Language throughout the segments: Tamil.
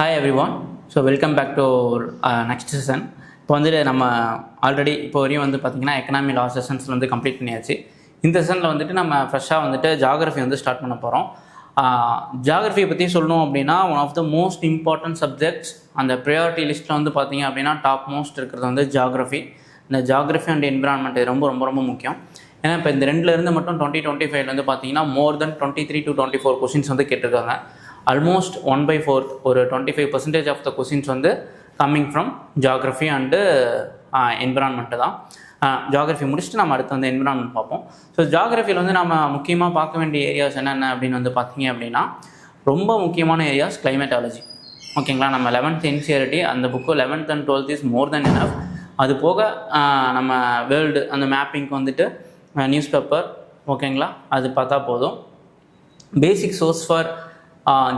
Hi everyone. So welcome back to next session. இப்போ நம்ம ஆல்ரெடி இப்போ வரையும் பார்த்திங்கன்னா எக்கனாமி லா செஷன்ஸில் கம்ப்ளீட் பண்ணியாச்சு. இந்த செஷனில் நம்ம ஃப்ரெஷ்ஷாக ஜாகிரஃபி ஸ்டார்ட் பண்ண போகிறோம். ஜாகிரஃபியை பற்றி சொல்லணும் அப்படின்னா one of the most important subjects. அந்த ப்ரையாரிட்டி லிஸ்ட்டில் பார்த்திங்க அப்படின்னா டாப் மோஸ்ட் இருக்கிறது ஜாகிரஃபி. இந்த ஜாகிரஃபி அண்ட் என்விரான்மெண்ட் ரொம்ப ரொம்ப ரொம்ப முக்கியம். ஏன்னா இப்போ இந்த ரெண்டுலேருந்து மட்டும் 2025 பார்த்தீங்கன்னா மோர் தென் 23 to 24 கொஷின்ஸ் கேட்டிருக்காங்க. ஆல்மோஸ்ட் 1/4 ஒரு 25% of the questions coming from geography and environment தான். ஜாகிரஃபி முடிச்சுட்டு நம்ம அடுத்து என்விரான்மெண்ட் பார்ப்போம். ஸோ ஜாகிரஃபியில் நம்ம முக்கியமாக பார்க்க வேண்டிய ஏரியாஸ் என்னென்ன அப்படின்னு பார்த்தீங்க அப்படின்னா ரொம்ப முக்கியமான ஏரியாஸ் கிளைமேட்டாலஜி. ஓகேங்களா, நம்ம 11th NCERT அந்த book 11th and 12th is more then enough. அது போக நம்ம வேர்ல்டு அந்த மேப்பிங்க்கு நியூஸ் பேப்பர், ஓகேங்களா, அது பார்த்தா போதும். பேசிக் சோர்ஸ் ஃபார்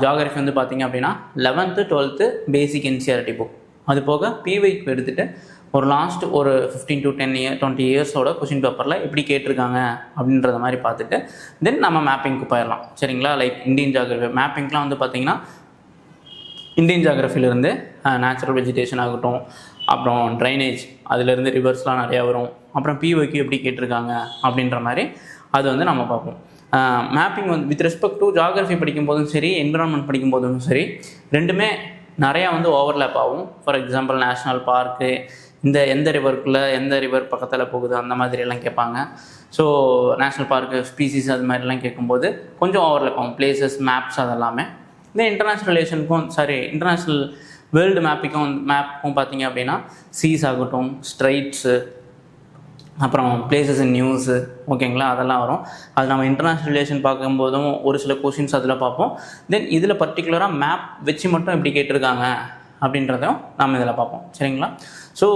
ஜாகிரஃபி பார்த்திங்க அப்படின்னா 11th 12th பேசிக் NCERT புக். அது போக பிவைக்கு எடுத்துகிட்டு ஒரு லாஸ்ட் ஒரு 15 to 20 இயர்ஸோட கொஷின் பேப்பரில் எப்படி கேட்டிருக்காங்க அப்படின்றத மாதிரி பார்த்துட்டு தென் நம்ம மேப்பிங்க்கு போயிடலாம். சரிங்களா, லைக் இந்தியன் ஜாகிரஃபி மேப்பிங்லாம் பார்த்திங்கன்னா இந்தியன் ஜாகிரஃபிலேருந்து நேச்சுரல் வெஜிடேஷன் ஆகட்டும், அப்புறம் ட்ரைனேஜ், அதிலேருந்து ரிவர்ஸ்லாம் நிறையா வரும். அப்புறம் பிவைக்கு எப்படி கேட்டிருக்காங்க அப்படின்ற மாதிரி அது நம்ம பார்ப்போம். Mapping with respect to geography படிக்கும்போதும் சரி, என்விரான்மெண்ட் படிக்கும்போதும் சரி, ரெண்டுமே நிறையா ஓவர்லேப் ஆகும். ஃபார் எக்ஸாம்பிள் நேஷ்னல் பார்க்கு, எந்த ரிவருக்குள்ளே எந்த ரிவர் பக்கத்தில் போகுது அந்த மாதிரியெல்லாம் கேட்பாங்க. ஸோ நேஷ்னல் பார்க்கு, ஸ்பீசிஸ் அது மாதிரிலாம் கேட்கும்போது கொஞ்சம் ஓவர்லேப் ஆகும் பிளேசஸ், மேப்ஸ் அதெல்லாமே. இந்த இன்டர்நேஷ்னல் ரிலேஷனுக்கும் இன்டர்நேஷ்னல் வேர்ல்டு மேப்புக்கும் பார்த்திங்க அப்படின்னா சீஸ் ஆகட்டும், ஸ்ட்ரைட்ஸு, அப்புறம் பிளேசஸ் இன் நியூஸு, ஓகேங்களா, அதெல்லாம் வரும். அது நம்ம இன்டர்நேஷ்னல் ரிலேஷன் பார்க்கும்போதும் ஒரு சில கொஷின்ஸ் அதில் பார்ப்போம். தென் இதில் பர்டிகுலராக மேப் வச்சு மட்டும் எப்படி கேட்டிருக்காங்க அப்படின்றதையும் நம்ம இதில் பார்ப்போம். சரிங்களா, ஸோ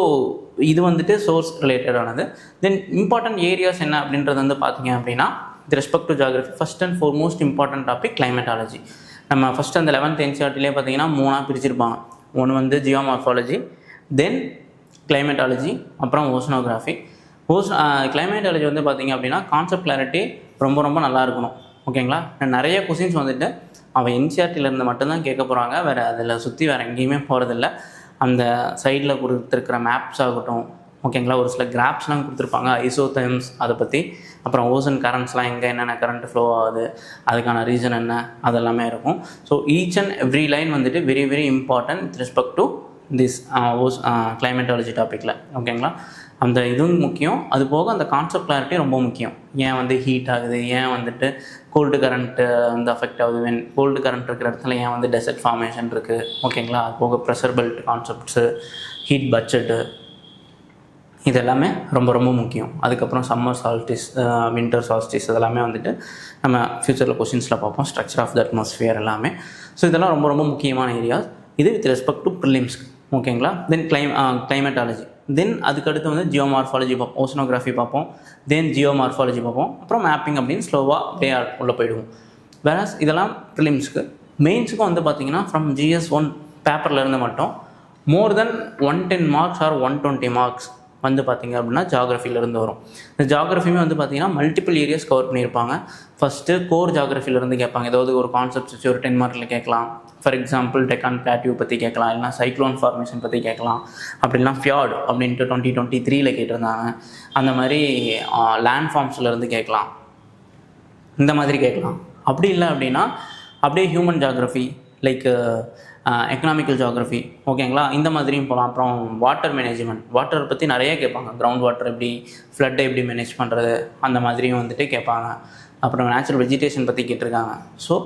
இது சோர்ஸ் ரிலேட்டடானது. தென் இம்பார்ட்டன்ட் ஏரியாஸ் என்ன அப்படின்றது பார்த்திங்க அப்படின்னா with respect to geography first and foremost important topic climatology. நம்ம ஃபஸ்ட்டு அந்த 11th NCERT பார்த்திங்கன்னா 3 பிரிச்சிருப்பாங்க. ஒன்று ஜியோமார்ஃபாலஜி, தென் கிளைமேட்டாலஜி, அப்புறம் ஓசனோகிராஃபி. கிளைமேட்டாலஜி பார்த்திங்க அப்படின்னா கான்செப்ட் கிளாரிட்டி ரொம்ப ரொம்ப நல்லா இருக்கணும். ஓகேங்களா, நிறைய கொஷின்ஸ் அவன் NCERTலேருந்து மட்டும்தான் கேட்க போகிறாங்க. வேறு அதில் சுற்றி வேறு எங்கேயுமே போகிறதில்ல. அந்த சைடில் கொடுத்துருக்கிற மேப்ஸ் ஆகட்டும், ஓகேங்களா, ஒரு சில கிராப்ஸ்லாம் கொடுத்துருப்பாங்க, ஐசோதெர்ம்ஸ் அதை பற்றி, அப்புறம் ஓசன் கரண்ட்ஸ்லாம் எங்கே என்னென்ன கரண்ட் ஃப்ளோ ஆகுது, அதுக்கான ரீசன் என்ன, அதெல்லாமே இருக்கும். So each and every line very very important with respect to this climatology டாப்பிக்கில். ஓகேங்களா, அந்த இதுவும் முக்கியம். அது போக அந்த கான்செப்ட் கிளாரிட்டி ரொம்ப முக்கியம். ஏன் ஹீட் ஆகுது, ஏன் கோல்டு கரண்ட்டு அஃபெக்ட் ஆகுது, வென் கோல்டு கரண்ட் இருக்கிற இடத்துல ஏன் டெசர்ட் ஃபார்மேஷன் இருக்குது, ஓகேங்களா, அது போக pressure belt concepts, heat budget, இதெல்லாமே ரொம்ப ரொம்ப முக்கியம். அதுக்கப்புறம் சம்மர் சால்ஸ்டிஸ், வின்டர் சால்ஸ்டிஸ், இதெல்லாமே நம்ம ஃப்யூச்சரில் கொஷின்ஸில் பார்ப்போம். ஸ்ட்ரக்சர் ஆஃப் த அட்மாஸ்ஃபியர் எல்லாமே. ஸோ இதெல்லாம் ரொம்ப ரொம்ப முக்கியமான ஏரியாஸ். இது வித் ரெஸ்பெக்ட் டு ப்ரிலிம்ஸ்க்கு. ஓகேங்களா, தென் கிளைமேட்டாலஜி, தென் அதுக்கடுத்து ஜியோமார்ஃபாலஜி பார்ப்போம், ஓசனோகிராஃபி பார்ப்போம், தென் ஜியோமார்ஃபாலஜி பார்ப்போம், அப்புறம் மேப்பிங் அப்படின்னு ஸ்லோவாக அப்படியே உள்ளே போயிடுவோம். வேறஸ் இதெல்லாம் ப்ரிலிம்ஸ்க்கு. மெயின்ஸுக்கும் பார்த்திங்கன்னா ஃப்ரம் GS1 பேப்பர்லேருந்து மட்டும் மோர் தென் 110 மார்க்ஸ் ஆர் 120 மார்க்ஸ் பார்த்திங்க அப்படின்னா ஜாகிரஃபிலேருந்து வரும். இந்த ஜாகிரஃபியுமே பார்த்திங்கன்னா மல்டிபிள் ஏரியாஸ் கவர் பண்ணியிருப்பாங்க. ஃபஸ்ட்டு கோர் ஜாகிரஃபிலேருந்து கேட்பாங்க. ஏதாவது ஒரு கான்செப்ட்ஸ் வச்சு ஒரு 10 மார்க்கில் கேட்கலாம். ஃபார் எக்ஸாம்பிள் டெக்கான் பிளாட்டியூ பற்றி கேட்கலாம், இல்லைனா சைக்ளோன் ஃபார்மேஷன் பற்றி கேட்கலாம், அப்படிலாம் ஃபியார்டு அப்படின்ட்டு 2023 கேட்டிருந்தாங்க. அந்த மாதிரி லேண்ட் ஃபார்ம்ஸ்லேருந்து கேட்கலாம், இந்த மாதிரி கேட்கலாம். அப்படி இல்லை அப்படின்னா அப்படியே human geography like economical geography, ஓகேங்களா, இந்த மாதிரியும் போகலாம். அப்புறம் வாட்டர் மேனேஜ்மெண்ட், வாட்டர் பற்றி நிறைய கேட்பாங்க. கிரவுண்ட் வாட்டர் எப்படி, ஃப்ளட்டை எப்படி மேனேஜ் பண்ணுறது, அந்த மாதிரியும் கேட்பாங்க. அப்புறம் நேச்சுரல் வெஜிடேஷன் பற்றி கேட்டிருக்காங்க. ஸோ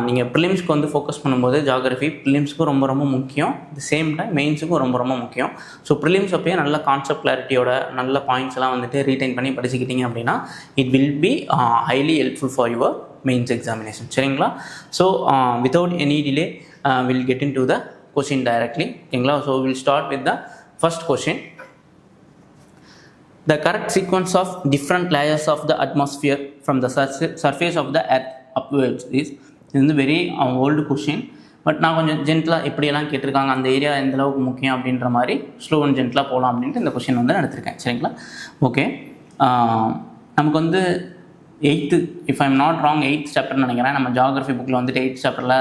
நீங்கள் ப்ரிலிம்ஸ்க்கு ஃபோக்கஸ் பண்ணும்போது ஜாகிரஃபி ப்ரிலிம்ஸ்க்கும் ரொம்ப ரொம்ப முக்கியம். தி சேம் டைம் மெயின்ஸுக்கும் ரொம்ப ரொம்ப முக்கியம். ஸோ ப்ரிலிம்ஸ் அப்போயே நல்ல கான்செப்ட் கிளாரிட்டியோட நல்ல பாயிண்ட்ஸ் எல்லாம் ரீடைன் பண்ணி படிச்சுக்கிட்டீங்க அப்படின்னா it will be highly helpful for your mains examination. சரிங்களா, so without any delay we'll get into the question directly. ஓகேங்களா, so we'll start with the first question. The correct sequence of different layers of the atmosphere from the surface of the earth upwards is. இது வெரி ஓல்டு கொஷின். பட் நான் கொஞ்சம் ஜென்டலாக எப்படியெல்லாம் கேட்டிருக்காங்க, அந்த ஏரியா எந்த அளவுக்கு முக்கியம் அப்படின்ற மாதிரி ஸ்லோ அண்ட் ஜென்டலாக போகலாம் அப்படின்ட்டு இந்த கொஷின் நான் எடுத்திருக்கேன். சரிங்களா, ஓகே. நமக்கு 8th, if I'm not wrong 8th சாப்டர்னு நினைக்கிறேன். நம்ம ஜாகிரஃபி புக்கில் 8th சாப்டரில்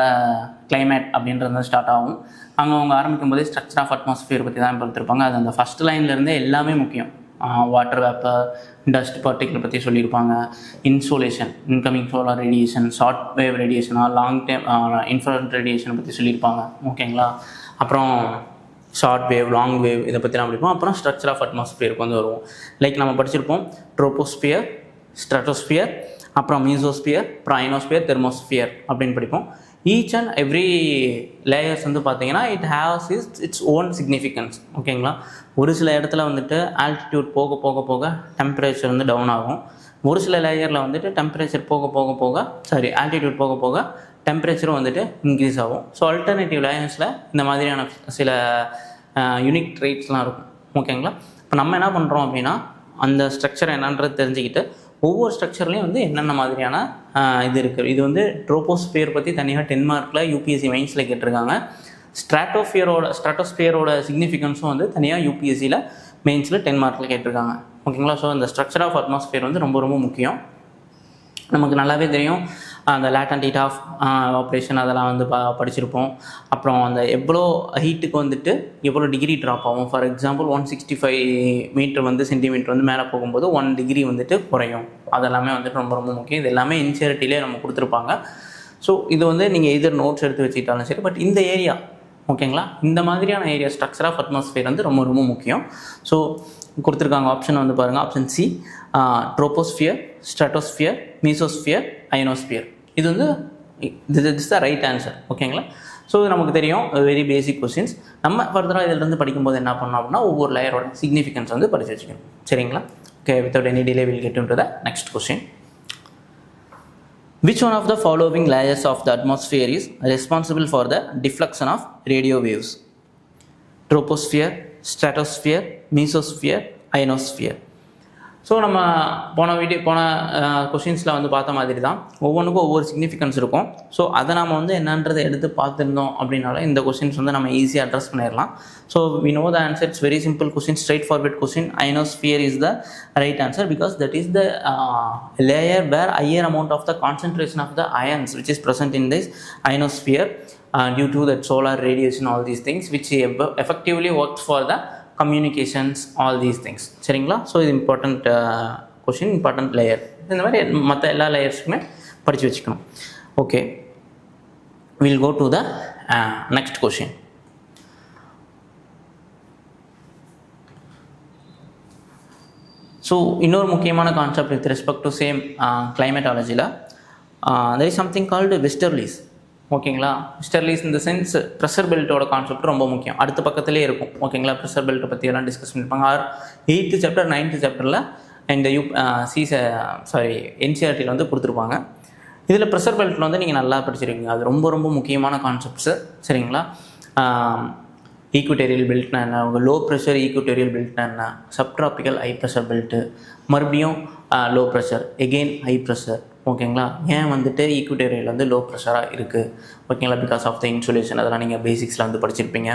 climate அப்படின்றது ஸ்டார்ட் ஆகும். அங்கே அவங்க ஆரம்பிக்கும் போதே ஸ்ட்ரக்சர் ஆஃப் அட்மாஸ்ஃபியர் பற்றி தான் பார்த்துருப்பாங்க. அது அந்த ஃபஸ்ட் லைன்லேருந்தே எல்லாமே முக்கியம். வாட்டர் வேப்பர், டஸ்ட் பார்ட்டிகிள் பற்றி சொல்லியிருப்பாங்க, insolation, incoming solar radiation, short wave ரேடியேஷனா, லாங் டைம் இன்ஃப்ராரெட் ரேடியேஷனை பற்றி சொல்லியிருப்பாங்க. ஓகேங்களா? அப்புறம் ஷார்ட் வேவ், லாங் வேவ் இதை பற்றிலாம் படிப்போம். அப்புறம் ஸ்ட்ரக்சர் ஆஃப் அட்மாஸ்ஃபியருக்கு வந்து வருவோம். லைக் நம்ம படிச்சிருப்போம் ட்ரோபோஸ்பியர், ஸ்ட்ராட்டோஸ்பியர், அப்புறம் மீசோஸ்பியர், அப்புறம் அயனோஸ்பியர், தெர்மோஸ்பியர் அப்படின்னு படிப்போம். ஈச் அண்ட் எவ்ரி லேயர்ஸ் வந்து பார்த்தீங்கன்னா இட் ஹேவ்ஸ் இட்ஸ் ஓன் சிக்னிஃபிகன்ஸ். ஓகேங்களா? ஒரு சில இடத்துல வந்துட்டு ஆல்டிடியூட் போக போக போக டெம்பரேச்சர் வந்து டவுன் ஆகும். ஒரு சில லேயரில் வந்துட்டு டெம்பரேச்சர் ஆல்டிடியூட் போக போக டெம்பரேச்சரும் வந்துட்டு இன்க்ரீஸ் ஆகும். ஸோ ஆல்டர்னேட்டிவ் லேயர்ஸில் இந்த மாதிரியான சில யூனிக் ட்ரேட்ஸ்லாம் இருக்கும். ஓகேங்களா? இப்போ நம்ம என்ன பண்ணுறோம் அப்படின்னா அந்த ஸ்ட்ரக்சர் என்னன்றது தெரிஞ்சுக்கிட்டு ஒவ்வொரு ஸ்ட்ரக்சர்லேயும் வந்து என்னென்ன மாதிரியான இது இருக்குது. இது வந்து ட்ரோபோஸ்பியர் பற்றி தனியாக 10 மார்க்கில் யூபிஎஸ்சி மெயின்ஸில் கேட்டிருக்காங்க. ஸ்ட்ராட்டோஸ்பியரோட சிக்னிஃபிகன்ஸும் வந்து தனியாக யூபிஎஸ்சியில் மெயின்ஸில் 10 மார்க்கில் கேட்டிருக்காங்க. ஓகேங்களா? ஸோ அந்த ஸ்ட்ரக்சர் ஆஃப் அட்மாஸ்பியர் வந்து ரொம்ப ரொம்ப முக்கியம். நமக்கு நல்லாவே தெரியும் அந்த லேட்டன்ட் ஹீட் ஆஃப் ஆப்ரேஷன் அதெல்லாம் வந்து படிச்சிருப்போம். அப்புறம் அந்த எவ்வளோ ஹீட்டுக்கு வந்துட்டு எவ்வளோ டிகிரி ட்ராப் ஆகும். ஃபார் எக்ஸாம்பிள் 165 மீட்டர் வந்து சென்டிமீட்டர் வந்து மேலே போகும்போது 1 டிகிரி வந்துட்டு குறையும். அதெல்லாமே வந்துட்டு ரொம்ப ரொம்ப முக்கியம். இது எல்லாமே என்சிஆர்டிலே நம்ம கொடுத்துருப்பாங்க. ஸோ இது வந்து நீங்கள் எதர் நோட்ஸ் எடுத்து வச்சுக்கிட்டாலும் சரி. பட் இந்த ஏரியா ஓகேங்களா, இந்த மாதிரியான ஏரியா ஸ்ட்ரக்சர் ஆஃப் அட்மாஸ்பியர் வந்து ரொம்ப ரொம்ப முக்கியம். ஸோ கொடுத்துருக்காங்க ஆப்ஷன் வந்து பாருங்கள். Option C troposphere, stratosphere, mesosphere, ionosphere. இது வந்து திஸ் த ரைட் ஆன்சர். ஓகேங்களா? ஸோ நமக்கு தெரியும் வெரி பேசிக் கொஸ்டின்ஸ். நம்ம ஃபர்தராக இதிலிருந்து படிக்கும்போது என்ன பண்ணோம் அப்படின்னா ஒவ்வொரு லேயரோட சிக்னிஃபிகன்ஸ் வந்து படித்து வச்சுக்கணும். சரிங்களா? Okay, without any delay will get into the next question. Which one of the following layers of the atmosphere is responsible for the deflection of radio waves? Troposphere, stratosphere, mesosphere, ionosphere. So நம்ம போன கொஷின்ஸில் வந்து பார்த்த மாதிரி தான் ஒவ்வொன்றுக்கும் ஒவ்வொரு சிக்னிஃபிகன்ஸ் இருக்கும். ஸோ அதை நம்ம வந்து என்னன்றதை எடுத்து பார்த்துருந்தோம் அப்படின்னால இந்த கொஷின்ஸ் வந்து நம்ம ஈஸியாக அட்ரஸ் பண்ணிடலாம். So we know the answer. It's very simple question, straight forward question. Ionosphere is the right answer because that is the layer where higher amount of the concentration of the ions which is present in this ionosphere due to that solar radiation, all these things which effectively works for the communications, all these things. சரிங்களா? ஸோ இது இம்பார்ட்டண்ட் கொஷின், இம்பார்ட்டண்ட் லேயர். இந்த மாதிரி மற்ற எல்லா லேயர்ஸுக்குமே படித்து வச்சுக்கணும். Okay, will go to the next question. So இன்னொரு முக்கியமான concept with respect to same கிளைமேட்டாலஜியில் there is something called westerlies. ஓகேங்களா? வெஸ்டர்லீஸ் இந்த சென்ஸ் ப்ரெஷர் பெல்ட்டோட கான்செப்ட் ரொம்ப முக்கியம். அடுத்த பக்கத்துலேயே இருக்கும். ஓகேங்களா? ப்ரெஷர் பெல்ட்டை பற்றியெல்லாம் டிஸ்கஸ் பண்ணியிருப்பாங்க. 8th சாப்டர் 9th சாப்டரில் இந்த என்சிஆர்டியில் வந்து கொடுத்துருப்பாங்க. இதில் ப்ரெஷர் பெல்ட்டில் வந்து நீங்கள் நல்லா படிச்சிருக்கீங்க. அது ரொம்ப ரொம்ப முக்கியமான கான்செப்ட்ஸு. சரிங்களா? ஈக்குவட்டோரியல் பெல்ட்னா என்ன, உங்கள் லோ ப்ரெஷர் ஈக்குவட்டோரியல் பெல்ட்னா என்ன, சப்ட்ராபிக்கல் ஹை ப்ரெஷர் பெல்ட்டு, மறுபடியும் low pressure, again high pressure. ஓகேங்களா? ஏன் வந்துட்டு ஈக்குவட்டோரியல் வந்து லோ ப்ரெஷராக இருக்குது? ஓகேங்களா? Because of the insulation. அதெல்லாம் நீங்கள் பேசிக்ஸில் வந்து படிச்சிருப்பீங்க.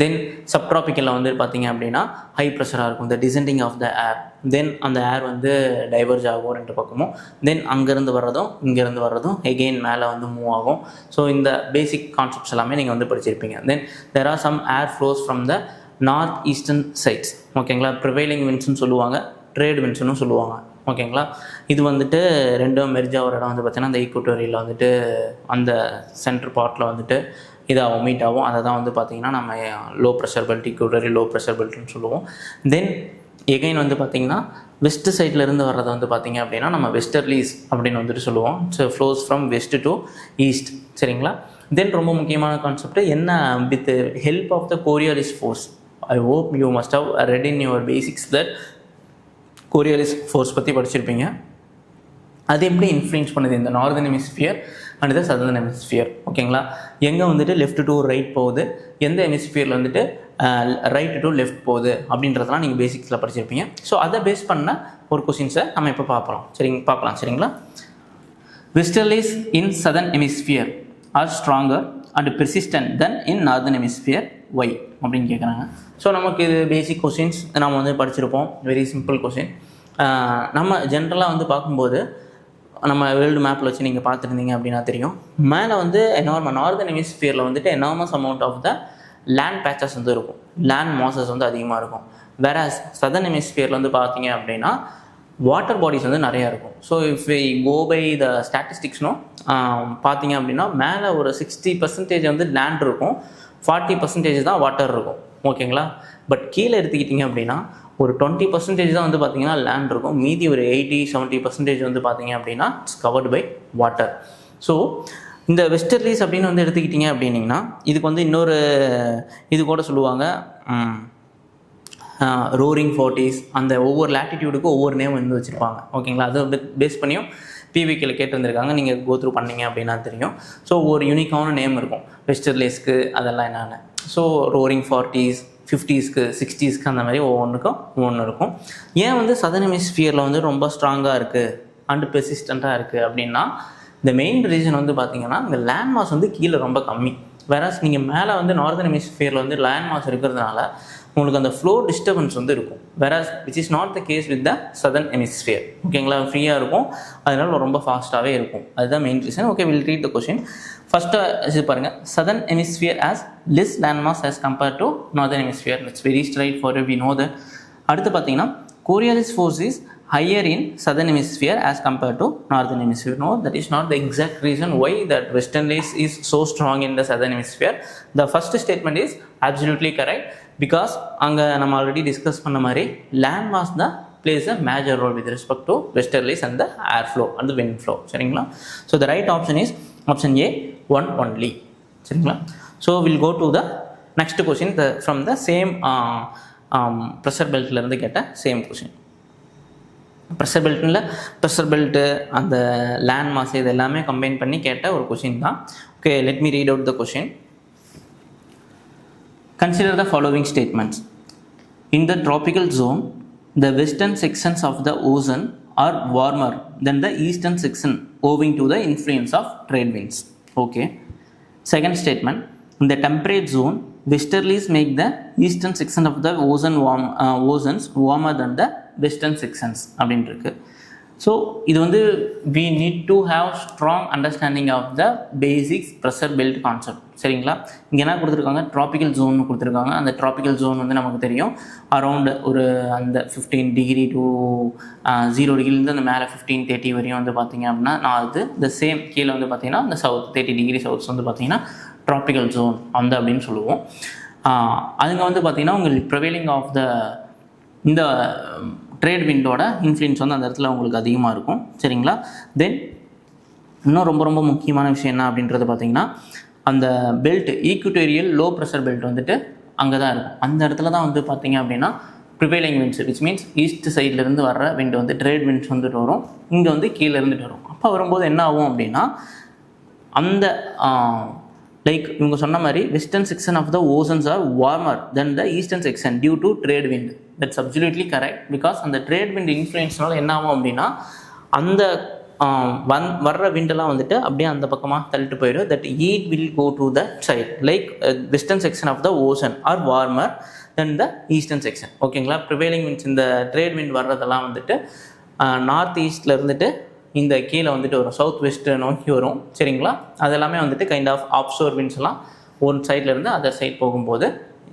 தென் சப்ட்ராபிக்கலில் வந்து பார்த்தீங்க அப்படின்னா ஹை ப்ரெஷராக இருக்கும், த டிசெண்டிங் ஆஃப் த ஏர். தென் அந்த ஏர் வந்து டைவர்ஜ் ஆகும் 2 பக்கமும். தென் அங்கேருந்து வர்றதும் இங்கேருந்து வர்றதும் எகெயின் மேலே வந்து மூவ் ஆகும். ஸோ இந்த பேசிக் கான்செப்ட்ஸ் எல்லாமே நீங்கள் வந்து படிச்சிருப்பீங்க. Then there are some air flows from the north eastern sides. ஓகேங்களா? ப்ரிவைலிங் விண்ட்ஸ்னு சொல்லுவாங்க, ட்ரேட் விண்ட்ஸ்னு சொல்லுவாங்க. ஓகேங்களா? இது வந்துட்டு ரெண்டும் மெர்ஜா ஒரு இடம் வந்து பார்த்திங்கன்னா அந்த ஈக்குவட்டோரியலில் வந்துட்டு அந்த சென்டர் பார்ட்டில் வந்துட்டு இதாகும், மீட் ஆகும். அதை தான் வந்து பார்த்திங்கன்னா நம்ம low pressure belt, equatorial low pressure பெல்ட்னு சொல்லுவோம். தென் எகைன் வந்து பார்த்திங்கன்னா வெஸ்ட் சைட்லேருந்து வர்றதை வந்து பார்த்திங்க அப்படின்னா நம்ம வெஸ்டர்லீஸ் அப்படின்னு வந்துட்டு சொல்லுவோம். So flows from west to east. சரிங்களா? தென் ரொம்ப முக்கியமான கான்செப்ட் என்ன, with help of the Coriolis force. I hope you must have read in your basics that Coriolis force பற்றி படிச்சிருப்பீங்க. அது எப்படி இன்ஃப்ளூயன்ஸ் பண்ணுது இந்த northern hemisphere and the southern hemisphere. ஓகேங்களா? எங்கே வந்துட்டு லெஃப்ட் டு ரைட் போகுது, எந்த ஹெமிஸ்பியரில் வந்துட்டு ரைட் டு லெஃப்ட் போகுது அப்படின்றதெல்லாம் நீங்கள் பேசிக்ஸில் படிச்சிருப்பீங்க. ஸோ அதை பேஸ் பண்ண ஒரு கொஷின்ஸை நம்ம இப்போ பார்க்கலாம். சரிங்களா? Westerlies in southern hemisphere are stronger and persistent than in northern hemisphere, why அப்படின்னு கேட்குறாங்க. ஸோ நமக்கு இது பேசிக் கொஷின்ஸ் நம்ம வந்து படிச்சிருப்போம். Very simple question. நம்ம ஜென்ரலாக வந்து பார்க்கும்போது நம்ம வேர்ல்டு மேப்பில் வச்சு நீங்கள் பார்த்துருந்தீங்க அப்படின்னா தெரியும். மேலே வந்து நார்தர்ன் ஹெமிஸ்பியரில் வந்துட்டு enormous amount of the land patches வந்து இருக்கும், லேண்ட் மாசஸ் வந்து அதிகமாக இருக்கும். வேற சதர்ன் ஹெமிஸ்பியரில் வந்து பார்த்தீங்க அப்படின்னா வாட்டர் பாடிஸ் வந்து நிறையா இருக்கும். So if we go by the ஸ்டாட்டிஸ்டிக்ஸ்னும் பார்த்தீங்க அப்படின்னா மேலே ஒரு 60% வந்து லேண்ட் இருக்கும், 40% தான் வாட்டர் இருக்கும். ஓகேங்களா? பட் கீழே எடுத்துக்கிட்டிங்க அப்படின்னா ஒரு 20% தான் வந்து பார்த்தீங்கன்னா லேண்ட் இருக்கும், மீதி ஒரு 80-70% வந்து பார்த்தீங்க அப்படின்னா it's covered by water. So இந்த வெஸ்டர்லீஸ் அப்படின்னு வந்து எடுத்துக்கிட்டிங்க அப்படின்னிங்கன்னா இதுக்கு வந்து இன்னொரு இது கூட சொல்லுவாங்க, ரோரிங் 40s. அந்த ஒவ்வொரு லேட்டிடியூடுக்கும் ஒவ்வொரு நேம் வந்து வச்சுருப்பாங்க. ஓகேங்களா? அதை பேஸ் பண்ணியும் பிவிக்கில் கேட்டிருந்துருக்காங்க, நீங்கள் கோத்ரூ பண்ணிங்க அப்படின்னா தெரியும். ஸோ ஒரு யூனிக்கான நேம் இருக்கும் வெஸ்டர்லேஸ்க்கு, அதெல்லாம் என்னென்ன. ஸோ ரோரிங் 40s, 50ஸ்க்கு, 60ஸ்க்கு அந்த மாதிரி ஒவ்வொன்றுக்கும் ஒவ்வொன்று இருக்கும். ஏன் வந்து சதர்ன் ஹெமிஸ்பியரில் வந்து ரொம்ப ஸ்ட்ராங்காக இருக்குது அண்ட் பெர்சிஸ்டண்ட்டாக இருக்குது அப்படின்னா இந்த மெயின் ரீசன் வந்து பார்த்திங்கன்னா இந்த லேண்ட் மாஸ் வந்து கீழே ரொம்ப கம்மி. வேறஸ் நீங்கள் மேலே வந்து நார்தர்ன் ஹெமிஸ்பியரில் வந்து லேண்ட் மாஸ் இருக்கிறதுனால உங்களுக்கு அந்த ஃப்ளோ டிஸ்டர்பன்ஸ் வந்து இருக்கும். Whereas which is not the case with the southern hemisphere. ஓகேங்களா? ஃப்ரீயாக இருக்கும், அதனால ரொம்ப ஃபாஸ்ட்டாகவே இருக்கும். அதுதான் main reason. Okay, will read the question. First இது பாருங்கள், southern hemisphere as less land mass as compared to northern hemisphere. It's very straight for we know that. அடுத்து பார்த்தீங்கன்னா Coriolis force is higher in southern hemisphere as compared to northern hemisphere. No, that is not the exact reason why that westernlies is so strong in the southern hemisphere. The first statement is absolutely correct because அங்கே நம்ம ஆல்ரெடி டிஸ்கஸ் பண்ண மாதிரி land mass தான் plays a major role with respect to westerlies and the air flow and the wind flow. சரிங்களா? So the right option is option A, one only. சரிங்களா? So we'll go to the next question from the same pressure belt ல இருந்து கேட்ட same question. ப்ரெஷர் பெல்ட்டு அந்த லேண்ட் மாஸ் இது எல்லாமே கம்பைன் பண்ணி கேட்ட ஒரு கொஷின் தான். Okay, let me read out the question. Consider the following statements. In the tropical zone the western sections of the ocean are warmer than the eastern section owing to the influence of trade winds. Okay. Second statement, in the temperate zone westerlies make the eastern section of the oceans warmer than the western sections அப்படின்ட்டு இருக்கு. ஸோ இது வந்து we need to have strong understanding of the basics pressure belt concept. சரிங்களா? இங்கே என்ன கொடுத்துருக்காங்க, ட்ராபிக்கல் ஜோன் கொடுத்துருக்காங்க. அந்த ட்ராபிக்கல் ஜோன் வந்து நமக்கு தெரியும் அரௌண்ட் ஒரு அந்த 15 டிகிரி டு 0 டிகிரிலேருந்து அந்த மேலே 15-30 வரையும் வந்து பார்த்திங்க அப்படின்னா நான் அது இந்த சேம் கீழே வந்து பார்த்திங்கன்னா இந்த சவுத் 30 டிகிரி சவுத்ஸ் வந்து பார்த்திங்கன்னா ட்ராபிக்கல் ஜோன் அந்த அப்படின்னு சொல்லுவோம். அதுங்க வந்து பார்த்திங்கன்னா உங்களுக்கு ப்ரிவைலிங் ஆஃப் த இந்த ட்ரேட் விண்டோட இன்ஃப்ளூயன்ஸ் வந்து அந்த இடத்துல உங்களுக்கு அதிகமாக இருக்கும். சரிங்களா? தென் இன்னும் ரொம்ப ரொம்ப முக்கியமான விஷயம் என்ன அப்படின்றது பார்த்திங்கன்னா அந்த belt equatorial low pressure belt வந்துட்டு அங்கே தான் இருக்கும். அந்த இடத்துல தான் வந்து பார்த்திங்க அப்படின்னா prevailing winds which means east சைட்லேருந்து வர்ற விண்ட் வந்து ட்ரேட் விண்ட்ஸ் வந்துட்டு வரும், இங்கே வந்து கீழே இருந்துட்டு வரும். அப்போ வரும்போது என்ன ஆகும் அப்படின்னா அந்த லைக் இவங்க சொன்ன மாதிரி western section of the oceans are warmer than the eastern section due to trade wind. That's absolutely correct. Because அந்த ட்ரேட் விண்ட் இன்ஃப்ளூயன்ஸ்னால என்ன ஆகும் அப்படின்னா அந்த வர்ற விண்டெல்லாம் வந்துட்டு அப்படியே அந்த பக்கமாக தள்ளிட்டு போயிடும். That heat will go to the side like western section of the ocean are warmer than the eastern section. ஓகேங்களா? ப்ரிவைலிங் விண்ட்ஸ் இந்த ட்ரேட் விண்ட் வர்றதெல்லாம் வந்துட்டு நார்த் ஈஸ்டில் இருந்துட்டு இந்த கீழே வந்துட்டு வரும், சவுத் வெஸ்ட்டு நோக்கி வரும். சரிங்களா? அதெல்லாமே வந்துட்டு கைண்ட் ஆஃப் ஆப்ஷோர் விண்ட்ஸ் எல்லாம் ஒரு சைடில் இருந்து அதர் சைட் போகும்போது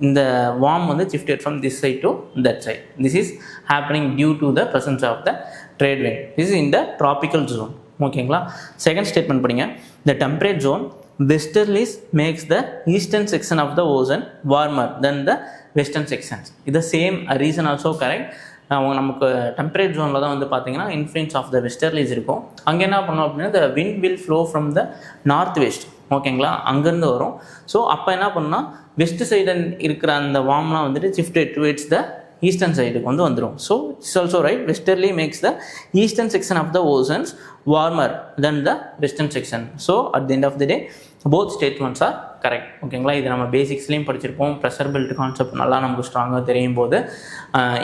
இந்த வார்ம் வந்து shifted from this side to that side. This is happening due to the presence of the trade wind. This is in the tropical zone. ஓகேங்களா? செகண்ட் ஸ்டேட்மெண்ட் படிங்க. The temperate zone westerlies makes the eastern section of the ocean warmer than the western sections. இது சேம் reason also correct. நமக்கு டெம்பரேட் ஜோனில் தான் வந்து பார்த்தீங்கன்னா இன்ஃப்ளூயன்ஸ் ஆஃப் த வெஸ்டர்லிஸ் இருக்கும். அங்கே என்ன பண்ணோம் அப்படின்னா the wind will flow from the north west. ஓகேங்களா? அங்கேருந்து வரும். ஸோ அப்போ என்ன பண்ணால் வெஸ்ட் சைடு இருக்கிற அந்த வார்ம்லாம் வந்துட்டு ஷிஃப்டட் டுவேர்ட்ஸ் த ஈஸ்டர்ன் சைடுக்கு வந்து வந்துடும். So it's also right. Westerly makes the eastern section of the oceans warmer than the western section. So at the end of the day both statements are correct. ஓகேங்களா? இது நம்ம பேசிக்ஸ்லேயும் படிச்சிருப்போம். ப்ரெஷர் பெல்ட் கான்செப்ட் நல்லா நமக்கு ஸ்ட்ராங்காக தெரியும் போது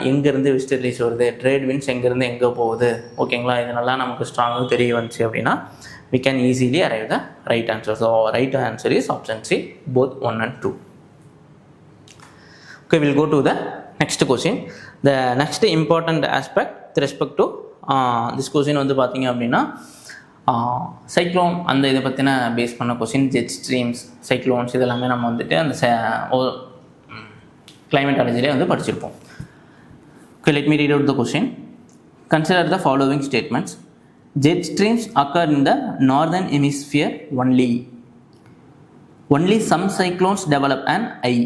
எங்கேருந்து வெஸ்டர்லிஸ் வருது, ட்ரேட் விண்ட்ஸ் எங்கேருந்து எங்கே போகுது, ஓகேங்களா, இது நல்லா நமக்கு ஸ்ட்ராங்காக தெரிய வந்துச்சு அப்படின்னா we can easily arrive the right answer. So right answer is option C, both 1 and 2. Okay, we'll go to the next question. The next important aspect with respect to this question வந்து பார்த்தீங்க அப்படின்னா சைக்ளோன் அந்த இதை பற்றின பேஸ் பண்ண கொஸ்டின், ஜெட் ஸ்ட்ரீம்ஸ், சைக்ளோன்ஸ் இதெல்லாமே நம்ம வந்துட்டு அந்த கிளைமேட்டாலஜிலே வந்து படிச்சிருப்போம். Okay, let me read out the question. Consider the following statements. Jet streams occur in the northern hemisphere only. Only some cyclones develop an eye.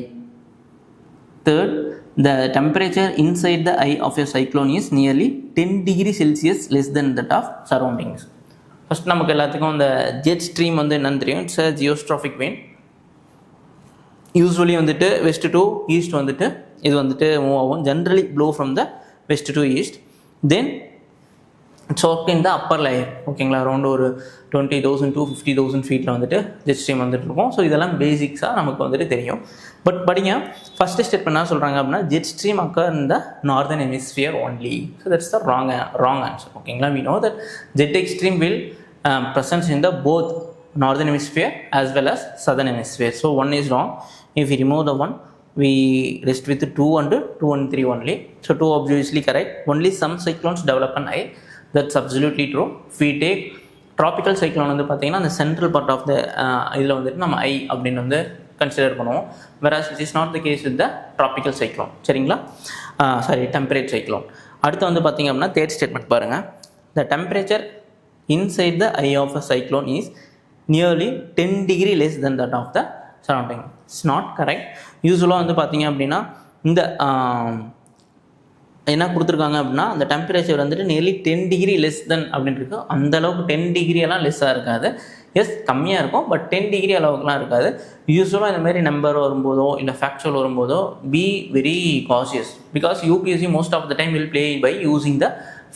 Third, the temperature inside the eye of a cyclone is nearly 10 degrees Celsius less than that of surroundings. First நமக்கு எல்லாத்துக்கும் இந்த ஜெட் ஸ்ட்ரீம் வந்து என்னன்னு தெரியும். It's a geostrophic wind. Usually வந்துட்டு வெஸ்ட் டு ஈஸ்ட் வந்துட்டு இது வந்துட்டு மூவ் ஆகும். Generally blow from the west to east. Then it's work in the upper layer. ஓகேங்களா, அரௌண்ட் ஒரு 20,000 to 50,000 ஃபீட்டில் வந்துட்டு ஜெட் ஸ்ட்ரீம் வந்துட்டு இருக்கும். ஸோ இதெல்லாம் பேசிக்ஸாக நமக்கு வந்துட்டு தெரியும். பட் படிங்க, ஃபஸ்ட்டு ஸ்டெப் என்ன சொல்கிறாங்க அப்படின்னா jet stream occur in the northern hemisphere only. So that's the wrong answer. ஓகேங்களா, we know that jet extreme will presence in the both northern hemisphere as well as southern hemisphere. So one is wrong. If we remove the one, we rest with 2 and 2 and 3 only. So 2 obviously correct. Only some cyclones develop an eye. That's absolutely true. If we take tropical cyclone வந்து பார்த்தீங்கன்னா அந்த சென்ட்ரல் பார்ட் ஆஃப் த இதில் வந்துட்டு நம்ம ஐ அப்படின்னு வந்து கன்சிடர் பண்ணுவோம். whereas it is not the case with the tropical cyclone. சரிங்களா, temperate cyclone. அடுத்து வந்து பார்த்தீங்க அப்படின்னா தேர்ட் ஸ்டேட்மெண்ட் பாருங்கள். the temperature inside the eye of a cyclone is nearly 10 degree less than that of the surrounding. It's not correct. யூஸ்வலாக வந்து பார்த்தீங்க அப்படின்னா இந்த என்ன கொடுத்துருக்காங்க அப்படின்னா அந்த டெம்பரேச்சர் வந்துட்டு நியர்லி 10 டிகிரி லெஸ் தென் அப்படின்னு இருக்கு. அந்தளவுக்கு 10 டிகிரியெல்லாம் லெஸ்ஸாக இருக்காது. எஸ், கம்மியாக இருக்கும், பட் 10 டிகிரி அளவுக்குலாம் இருக்காது. யூஸ்வலாக இந்த மாதிரி நம்பர் வரும்போதோ இல்லை ஃபேக்சுவல் வரும்போதோ be very cautious. Because UPSC most of the time will play by using the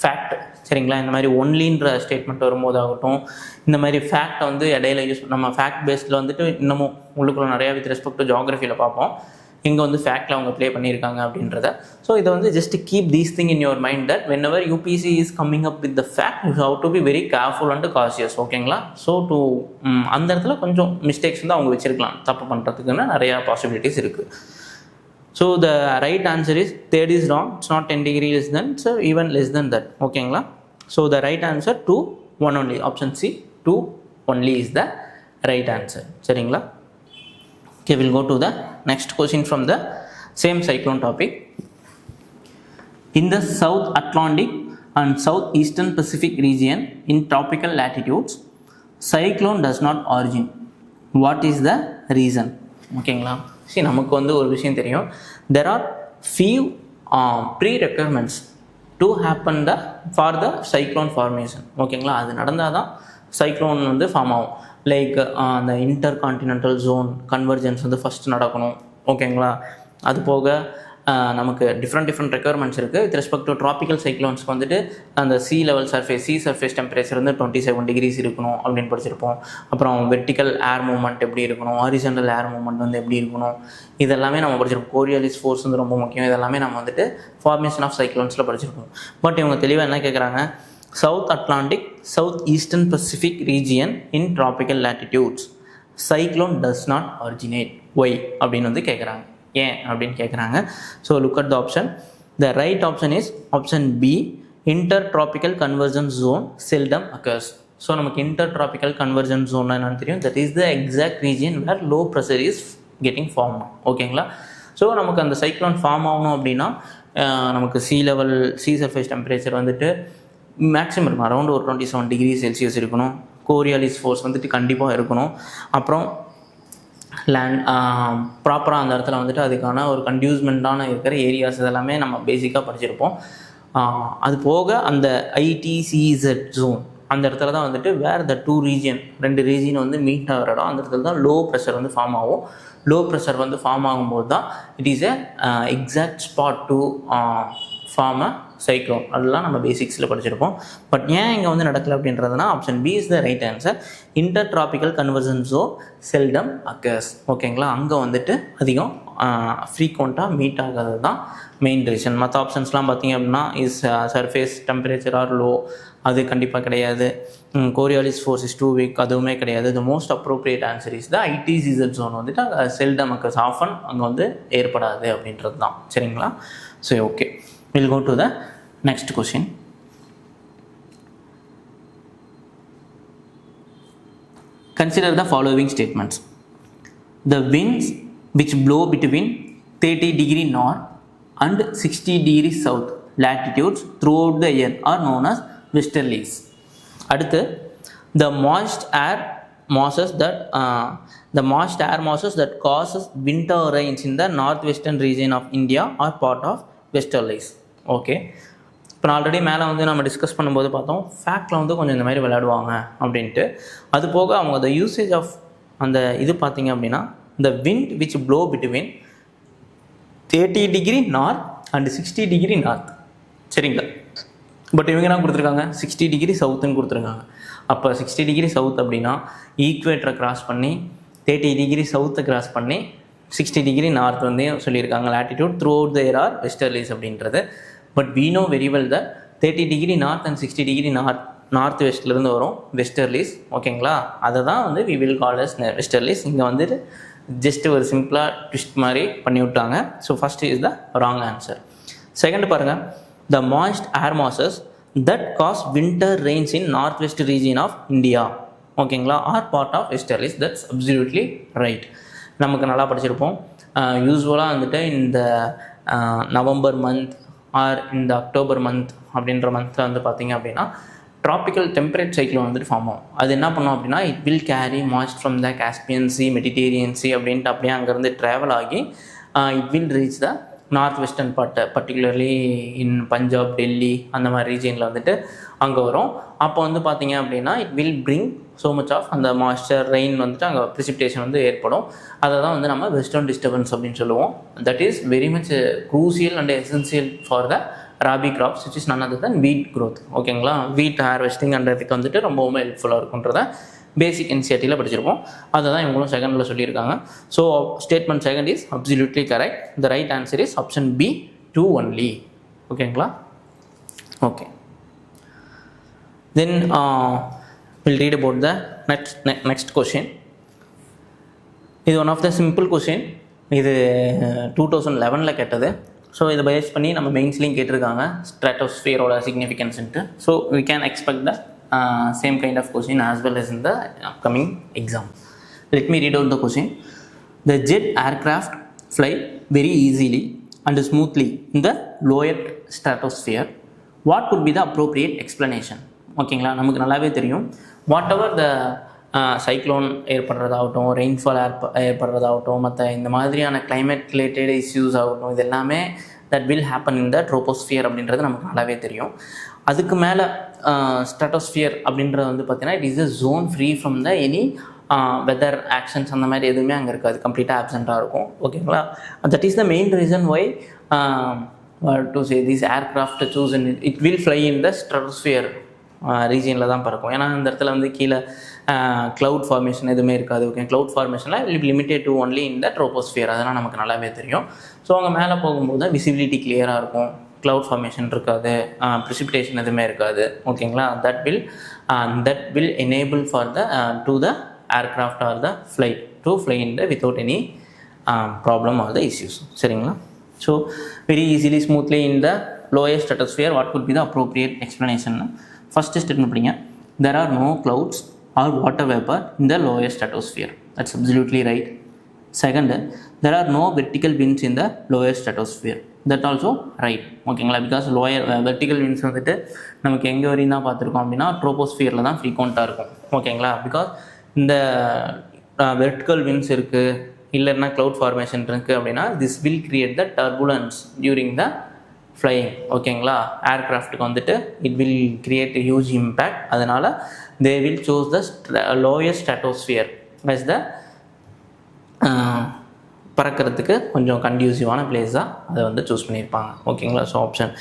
fact. சரிங்களா, இந்த மாதிரி ஒன்லின்ற ஸ்டேட்மெண்ட் வரும்போதாகட்டும், இந்த மாதிரி ஃபேக்டை வந்து இடையில யூஸ் நம்ம ஃபேக்ட் பேஸ்டில் வந்துட்டு இன்னமும் உள்ளுக்குள்ள நிறையா வித் ரெஸ்பெக்ட் டு ஜியாகிரஃபியில் பார்ப்போம் எங்கே வந்து ஃபேக்டில் அவங்க ப்ளே பண்ணியிருக்காங்க அப்படின்றத. ஸோ இதை வந்து just keep these thing in your mind that whenever UPSC is coming up with the fact you have to be very careful and cautious. ஓகேங்களா, ஸோ டு அந்த இடத்துல கொஞ்சம் மிஸ்டேக்ஸ் வந்து அவங்க வச்சுருக்கலாம். தப்பு பண்ணுறதுக்குன்னு நிறையா பாசிபிலிட்டிஸ் இருக்குது. So the right answer is third is wrong. It's not 10 degree less than, so even less than that. ஓகேங்களா, so the right answer 2 1 only. Option C 2 only is the right answer. சரிங்களா. Okay, we'll go to the next question from the same cyclone topic. In the South Atlantic and Southeastern Pacific region in tropical latitudes, cyclone does not origin. What is the reason? ஓகேங்களா, சரி நமக்கு வந்து ஒரு விஷயம் தெரியும். There are few pre-requirements to happen for the cyclone formation. ஓகேங்களா, அது நடந்தால் தான் சைக்ளோன் வந்து ஃபார்ம் ஆகும். லைக் அந்த இன்டர் கான்டினென்டல் ஜோன் கன்வர்ஜென்ஸ் வந்து ஃபஸ்ட்டு நடக்கணும். ஓகேங்களா, அது போக நமக்கு டிஃப்ரெண்ட் ரெக்குயர்மெண்ட்ஸ் இருக்குது. வித் ரெஸ்பெக்ட் டு ட்ராபிக்கல் சைக்ளோன்ஸ்க்கு வந்துட்டு அந்த சி சர்ஃபேஸ் டெம்பரேச்சர் வந்து 27 டிகிரிஸ் இருக்கணும் அப்படின்னு படிச்சிருப்போம். அப்புறம் வெர்டிக்கல் ஏர் மூவ்மெண்ட் எப்படி இருக்கணும், ஹாரிசான்டல் ஏர் மூவ்மெண்ட் வந்து எப்படி இருக்கணும், இதெல்லாமே நம்ம படிச்சிருப்போம். கோரியாலிஸ் ஃபோர்ஸ் வந்து ரொம்ப முக்கியம். இதெல்லாமே நம்ம வந்துட்டு ஃபார்மேஷன் ஆஃப் சைக்ளோன்ஸில் படிச்சிருப்போம். பட் இவங்க தெளிவாக என்ன கேட்குறாங்க, South Atlantic south eastern Pacific region in tropical latitudes cyclone does not originate why அப்படின்னு வந்து கேட்குறாங்க. ஏன் அப்படின்னு கேட்குறாங்க. So look at the option. The right option is option B, inter tropical convergence zone seldom occurs. So நமக்கு இன்டர் ட்ராபிக்கல் கன்வர்ஜன்ஸ் ஜோன் என்னன்னு தெரியும். That is the exact region where low pressure is getting form. ஓகேங்களா, ஸோ நமக்கு அந்த சைக்ளோன் ஃபார்ம் ஆகணும் அப்படின்னா நமக்கு சி சர்ஃபேஸ் டெம்பரேச்சர் வந்துட்டு மேக்ஸிமம் இருக்கும். அரௌண்ட் ஒரு 27 டிகிரி செல்சியஸ் இருக்கணும். கோரியாலிஸ் ஃபோர்ஸ் வந்துட்டு கண்டிப்பாக இருக்கணும். அப்புறம் லேண்ட் ப்ராப்பராக அந்த இடத்துல வந்துட்டு அதுக்கான ஒரு கன்டியூஸ்மெண்ட்டான இருக்கிற ஏரியாஸ் இதெல்லாமே நம்ம பேசிக்காக படிச்சிருப்போம். அது போக அந்த ஐடிசிஇசட் ஜோன் அந்த இடத்துல தான் வந்துட்டு வேறு த 2 ரீஜியன் வந்து மீட் ஆகிற இடம். அந்த இடத்துல தான் லோ ப்ரெஷர் வந்து ஃபார்ம் ஆகும். லோ ப்ரெஷர் வந்து ஃபார்ம் ஆகும்போது தான் it is exact spot to form a cyclone. அதெல்லாம் நம்ம பேசிக்ஸில் படிச்சிருப்போம். பட் ஏன் இங்கே வந்து நடக்கலை அப்படின்றதுனா option B is the right answer. Inter tropical convergence zone seldom occurs. ஓகேங்களா, அங்கே வந்துட்டு அதிகம் ஃப்ரீக்வெண்ட்டாக மீட் ஆகிறது தான் மெயின் ரீசன். மற்ற ஆப்ஷன்ஸ்லாம் பார்த்திங்க அப்படின்னா is surface temperature are low, அது கண்டிப்பாக கிடையாது. Coriolis force is too weak, அதுவுமே கிடையாது. The most appropriate answer is the ITCZ zone வந்துட்டு செல்டம் அக்கர்ஸ், ஆஃபன் அங்கே வந்து ஏற்படாது அப்படின்றது தான். சரிங்களா, so okay, we'll go to the next question. Consider the following statements. The winds which blow between 30 degree north and 60 degree south latitudes throughout the year are known as westerlies. அடுத்து the moist air masses that causes winter rains in the northwestern region of India are part of westerlies. Okay, இப்போ நான் ஆல்ரெடி மேலே வந்து நம்ம டிஸ்கஸ் பண்ணும்போது பார்த்தோம், ஃபேக்டில் வந்து கொஞ்சம் இந்த மாதிரி விளையாடுவாங்க அப்படின்ட்டு. அது போக அவங்க த யூசேஜ் ஆஃப் அந்த இது பார்த்தீங்க அப்படின்னா, the wind which blow between 30 degree north and 60 degree north. சரிங்களா? பட் இவங்க என்ன கொடுத்துருக்காங்க, 60 டிகிரி சவுத்துன்னு கொடுத்துருக்காங்க. அப்போ 60 டிகிரி சவுத் அப்படின்னா ஈக்குவேட்டரை கிராஸ் பண்ணி 30 டிகிரி சவுத்தை கிராஸ் பண்ணி 60 டிகிரி நார்த் வந்து சொல்லியிருக்காங்க latitude throughout the year are westerlies அப்படின்றது. But we know very well that 30 degree north and 60 degree north வெஸ்ட்லேருந்து வரும் வெஸ்டர்லிஸ். ஓகேங்களா? அதை தான் வந்து we will call as வெஸ்டர்லிஸ். இங்கே வந்துட்டு ஜஸ்ட் ஒரு சிம்பிளாக ட்விஸ்ட் மாதிரி பண்ணி விட்டாங்க. So first is the wrong answer. Second பாருங்கள், the moist air masses that cause winter rains in north west region of India, ஓகேங்களா, are part of westerlies. That's absolutely right. நமக்கு நல்லா படிச்சிருப்போம். யூஸ்வலாக வந்துட்டு இந்த நவம்பர் மந்த் ஆர் இந்த அக்டோபர் மந்த் அப்படின்ற மந்தில் வந்து பார்த்திங்க அப்படின்னா ட்ராபிக்கல் டெம்பரேட் சைக்கிள் வந்துட்டு ஃபார்ம் ஆகும். அது என்ன பண்ணும் அப்படின்னா, it will carry moist from the Caspian sea, Mediterranean C அப்படின்ட்டு அப்படியே அங்கேருந்து ட்ராவல் ஆகி it will reach the north western part, particularly இன் பஞ்சாப், டெல்லி அந்த மாதிரி ரீஜியனில் வந்துட்டு அங்கே வரும். அப்போ வந்து பார்த்திங்க அப்படின்னா it will bring so much of அந்த மாய்ஸ்சர் ரெயின் வந்துட்டு அங்கே ப்ரிசிபிடேஷன் வந்து ஏற்படும். அதை தான் வந்து நம்ம வெஸ்டர்ன் டிஸ்டர்பன்ஸ் அப்படின்னு சொல்லுவோம். That is very much crucial and essential for the rabi crops which is none other than wheat growth. ஓகேங்களா? வீட் ஹார்வெஸ்டிங் அன்றதுக்கு வந்துட்டு ரொம்பவுமே ஹெல்ப்ஃபுல்லாக இருக்குன்றத பேசிக் என்சிஆர்டியில் படிச்சிருப்போம். அதை தான் இவங்களும் செகண்டில் சொல்லியிருக்காங்க. So statement second is absolutely correct. The right answer is option B, 2 only. ஓகேங்களா? Okay, then will read about the next question. இது one of the simple question. இது 2011 கேட்டது. ஸோ இதை பேஸ் பண்ணி நம்ம மெயின்ஸ்லேயும் கேட்டிருக்காங்க ஸ்ட்ராட்டோஸ்பியரோட சிக்னிஃபிகன்ஸ்ன்ட்டு. So we can expect the same kind of question as well as in the upcoming exam. Let me read out the question. The jet aircraft fly very easily and smoothly in the lower stratosphere. What could be the appropriate explanation? ஓகேங்களா? நமக்கு நல்லாவே தெரியும், வாட் எவர் த சைக்ளோன் ஏற்படுறதாகட்டும், ரெயின்ஃபால் ஏற்படுறதாகட்டும், மற்ற இந்த மாதிரியான கிளைமேட் ரிலேட்டட் இஷ்யூஸ் ஆகட்டும், இது எல்லாமே that will happen in the troposphere அப்படின்றது நமக்கு நல்லாவே தெரியும். அதுக்கு மேலே ஸ்ட்ராட்டோஸ்பியர் அப்படின்றது வந்து பார்த்திங்கன்னா it is a zone free from the any weather actions அந்த மாதிரி எதுவுமே அங்கே இருக்காது, கம்ப்ளீட்டாக ஆப்சண்ட்டாக இருக்கும். ஓகேங்களா? That is the main reason why to say this aircraft choose in it will fly in the stratosphere ரீஜியனில் தான் பறக்கும். ஏன்னா இந்த இடத்துல வந்து கீழே க்ளவுட் ஃபார்மேஷன் எதுவுமே இருக்காது. ஓகே, க்ளவுட் ஃபார்மேஷனில் will limited to only in the troposphere. அதெல்லாம் நமக்கு நல்லாவே தெரியும். ஸோ அங்கே மேலே போகும்போது விசிபிலிட்டி கிளியராக இருக்கும், க்ளவுட் ஃபார்மேஷன் இருக்காது, ப்ரிசிபிடேஷன் எதுவுமே இருக்காது. ஓகேங்களா? That will enable for the to the aircraft or the flight to fly in the without any problem or the issues. சரிங்களா? So very easily smoothly in the lower stratosphere what could be the appropriate explanation. First statement படிங்க. There are no clouds or water vapor in the lower stratosphere. That's absolutely right. Second, there are no vertical winds in the lower stratosphere. That also right. ஓகேங்களா? பிகாஸ் லோயர் வெர்டிக்கல் விண்ட்ஸ் வந்துட்டு நமக்கு எங்கே வரையும் தான் பார்த்துருக்கோம் அப்படின்னா ட்ரோபோஸ்பியரில் தான் ஃப்ரீக்வெண்ட்டாக இருக்கும். ஓகேங்களா? பிகாஸ் இந்த வெர்டிக்கல் விண்ட்ஸ் இருக்குது இல்லைன்னா க்ளவுட் ஃபார்மேஷன் இருக்குது அப்படின்னா this will create the turbulence during the flying. ஓகேங்களா? ஏர்க்ராஃப்ட்டுக்கு வந்துட்டு it will create huge impact. அதனால் they will choose the lower stratosphere as the பறக்கிறதுக்கு கொஞ்சம் கன்டியூசிவான பிளேஸாக அதை வந்து சூஸ் பண்ணியிருப்பாங்க. ஓகேங்களா? So option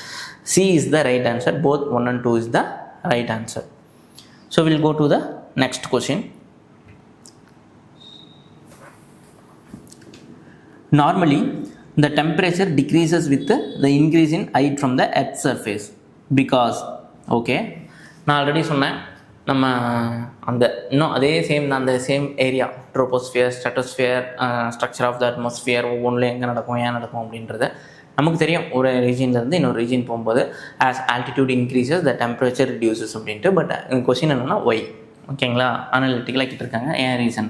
C is the right answer. Both 1 and 2 is the right answer. So will go to the next question. Normally, the temperature decreases with the increase in height from the earth's surface because, okay, நான் ஆல்ரெடி சொன்னேன், நம்ம அந்த இன்னும் அதே same area troposphere, stratosphere, structure of the atmosphere ஒவ்வொன்றில் எங்கே நடக்கும், ஏன் நடக்கும் அப்படின்றது நமக்கு தெரியும். ஒரு ரீஜியன்லேருந்து இன்னொரு ரீஜியன் போகும்போது ஆஸ் ஆல்டிடியூட் இன்க்ரீசஸ் த டெம்பரேச்சர் ரிடியூசஸ் அப்படின்ட்டு. பட் கொஸ்டின் என்னென்னா ஒய். ஓகேங்களா, அனலிட்டிக்கலாக கேட்டிருக்காங்க ஏன் reason.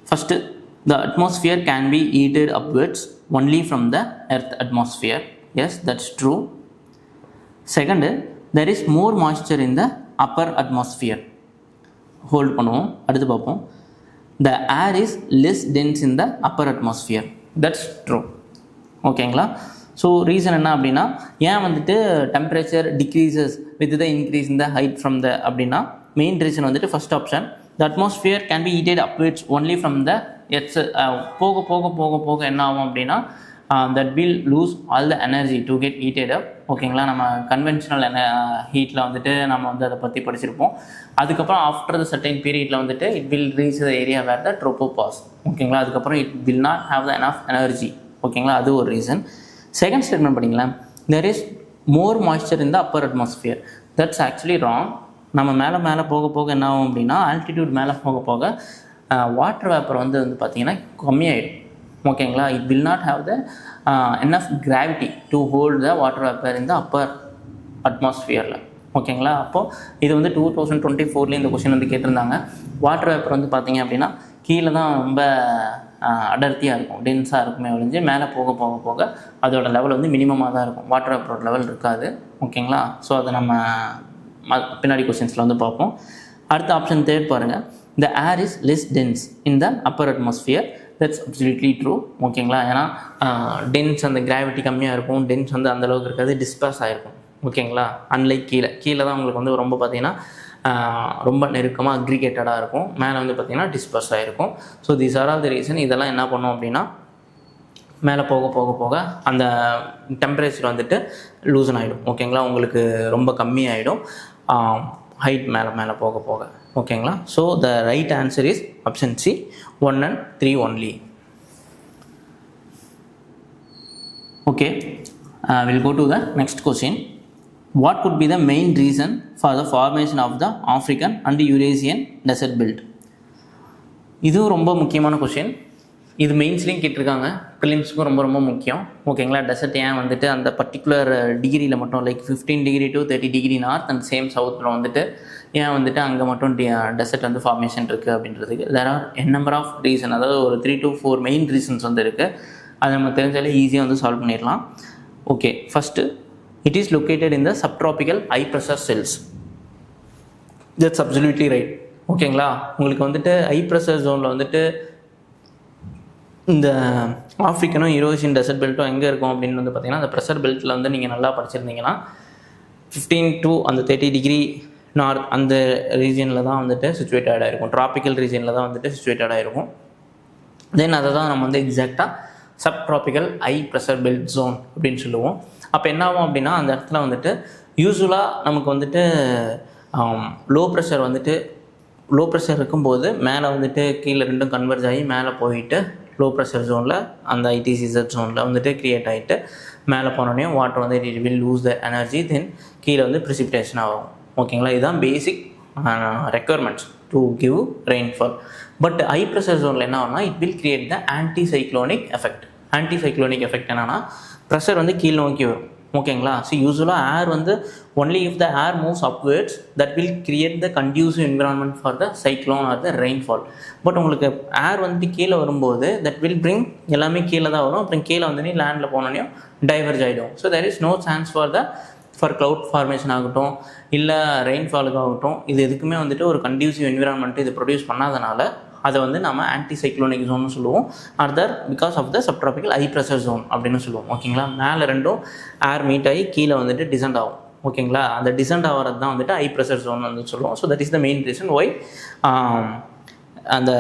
First, the atmosphere can be heated upwards only from the earth atmosphere. Yes, that's true. Second, there is more moisture in the upper atmosphere. Hold பண்ணுவோம், அடுத்து பார்ப்போம். The air is less dense in the upper atmosphere. That's true. ஓகேங்களா. ஸோ ரீசன் என்ன அப்படின்னா, ஏன் வந்துட்டு temperature decreases with the increase in the height from the அப்படின்னா, மெயின் ரீசன் வந்துட்டு first option, the atmosphere can be heated upwards only from the earth's. போக போக போக போக என்ன ஆகும் அப்படின்னா, that will lose all the energy to get heated up. ஓகேங்களா, நம்ம கன்வென்ஷனல் ஹீட்டில் வந்துட்டு நம்ம வந்து அதை பற்றி படிச்சிருப்போம். அதுக்கப்புறம் ஆஃப்டர் த சர்டைன் பீரியடில் வந்துட்டு it will reach the area where the tropopause. ஓகேங்களா, அதுக்கப்புறம் it will not have the enough energy. ஓகேங்களா, அது ஒரு ரீசன். செகண்ட் ஸ்டேட்மெண்ட் பண்ணிங்களேன், there is more moisture in the upper atmosphere. That's actually wrong. நம்ம மேலே மேலே போக போக என்ன ஆகும் அப்படின்னா, ஆல்டிடியூட் மேலே போக போக வாட்டர் வேப்பர் வந்து பார்த்திங்கன்னா கம்மியாயிடும். ஓகேங்களா, it will not have the enough gravity to hold the water vapour in the upper அட்மாஸ்ஃபியரில். ஓகேங்களா, அப்போது இது வந்து 2024 இந்த கொஸ்டின் வந்து கேட்டிருந்தாங்க. வாட்டர் வேப்பர் வந்து பார்த்திங்க அப்படின்னா கீழே தான் ரொம்ப அடர்த்தியாக இருக்கும், டென்ஸாக இருக்குமே ஒழிஞ்சு மேலே போக போக போக அதோட லெவல் வந்து மினிமமாக தான் இருக்கும், வாட்டர் வேப்பரோட லெவல் இருக்காது. ஓகேங்களா, ஸோ அதை நம்ம பின்னாடி கொஸ்டின்ஸில் வந்து பார்ப்போம். அடுத்த ஆப்ஷன் தேர்ட் பாருங்கள், the air is less dense in the upper atmosphere. That's absolutely true. ஓகேங்களா, ஏன்னா டென்ஸ் அந்த கிராவிட்டி கம்மியாக இருக்கும், டென்ஸ் வந்து அந்தளவுக்கு இருக்காது, டிஸ்பர்ஸ் ஆகிருக்கும். ஓகேங்களா, அன்லைக் கீழே தான் உங்களுக்கு வந்து ரொம்ப பார்த்திங்கன்னா ரொம்ப நெருக்கமாக அக்ரிகேட்டடாக இருக்கும், மேலே வந்து பார்த்திங்கன்னா டிஸ்பர்ஸ் ஆகிருக்கும். So these are all the reason. இதெல்லாம் என்ன பண்ணோம் அப்படின்னா, மேலே போக போக போக அந்த டெம்பரேச்சர் வந்துட்டு லூசன் ஆகிடும். ஓகேங்களா, உங்களுக்கு ரொம்ப கம்மியாகிடும் ஹைட் மேலே மேலே போக போக. ஓகேங்களா, so the right answer is option C, 1 and 3 only. Okay, we'll go to the next question. What could be the main reason for the formation of the African and Eurasian desert belt? இது ரொம்ப முக்கியமான கொஷின். இது மெயின்ஸ்லேயும் கேட்டிருக்காங்க, ப்ரிலிம்ஸுக்கும் ரொம்ப ரொம்ப முக்கியம். ஓகேங்களா, டெசர்ட் ஏன் வந்துட்டு அந்த பர்டிகுலர் டிகிரியில் மட்டும் like 15 degree to 30 degree north and same சவுத்தில் வந்துட்டு ஏன் வந்துட்டு அங்கே மட்டும் டெசர்ட் வந்து ஃபார்மேஷன் இருக்குது அப்படின்றதுக்கு there are number of reason, அதாவது ஒரு 3 to 4 மெயின் ரீசன்ஸ் வந்து இருக்குது. அதை நம்ம தெரிஞ்சாலே ஈஸியாக வந்து சால்வ் பண்ணிடலாம். Okay, first, it is located in the subtropical high pressure cells. That's absolutely right. ஓகேங்களா, உங்களுக்கு வந்துட்டு ஹை ப்ரெஷர் ஜோனில் வந்துட்டு இந்த ஆஃப்ரிக்கனும் யூரோசியன் டெசர்ட் பெல்ட்டும் எங்கே இருக்கும் அப்படின்னு வந்து பார்த்திங்கன்னா, அந்த ப்ரெஷர் பெல்ட்டில் வந்து நீங்கள் நல்லா படிச்சிருந்தீங்கன்னா 15 to அந்த 30 degree நார்த் அந்த ரீஜியனில் தான் வந்துட்டு சிச்சுவேட்டடாக இருக்கும், ட்ராபிக்கல் ரீஜியனில் தான் வந்துட்டு சிச்சுவேட்டடாக இருக்கும். தென் அதை தான் நம்ம வந்து எக்ஸாக்டாக subtropical high pressure belt zone அப்படின்னு சொல்லுவோம். அப்போ என்ன ஆகும் அப்படின்னா, அந்த இடத்துல வந்துட்டு யூஸ்வலாக நமக்கு வந்துட்டு லோ ப்ரெஷர் இருக்கும்போது மேலே வந்துட்டு கீழே ரெண்டும் கன்வெர்ஜ் ஆகி மேலே போயிட்டு லோ ப்ரெஷர் ஜோனில் அந்த ஐடிசிசட் ஜோனில் வந்துட்டு க்ரியேட் ஆகிட்டு மேலே போனோடனே வாட்டர் வந்து it will lose the energy, then கீழே வந்து ப்ரிசிபிடேஷன் ஆகும். ஓகேங்களா, இதுதான் basic requirements to give rainfall. But high pressure ஜோனில் என்ன ஆகும்னா, it will create the anticyclonic effect. Anticyclonic effect என்னென்னா, ப்ரெஷர் வந்து கீழ் நோக்கி வரும். ஓகேங்களா, ஸோ யூஸ்வலாக ஏர் வந்து only if the air moves upwards that will create the conducive environment for the cyclone or the rainfall. But உங்களுக்கு ஏர் வந்துட்டு கீழே வரும்போது தட் வில் பிரிங் எல்லாமே கீழே தான் வரும், அப்புறம் கீழே வந்து லேண்டில் போனோடனையும் டைவர்ஜ் ஆகிடும். So there is no chance for cloud formation ஆகட்டும் இல்லை ரெயின்ஃபாலுக்கு ஆகட்டும், இது எதுக்குமே வந்துட்டு ஒரு கண்டியூசிவ் என்விரான்மெண்ட் இது ப்ரொடியூஸ் பண்ணாதனால அதை வந்து நம்ம ஆன்டிசைக்ளோனிக் ஜோன்னு சொல்லுவோம். Other because of the subtropical high pressure zone அப்படின்னு சொல்லுவோம். ஓகேங்களா, மேலே ரெண்டும் ஏர் மீட் ஆகி கீழே வந்துட்டு டிசெண்ட் ஆகும். ஓகேங்களா, அந்த டிசெண்ட் ஆகிறது தான் வந்துட்டு ஹை ப்ரெஷர் ஜோன் வந்து சொல்லுவோம். So that is the main reason why அந்த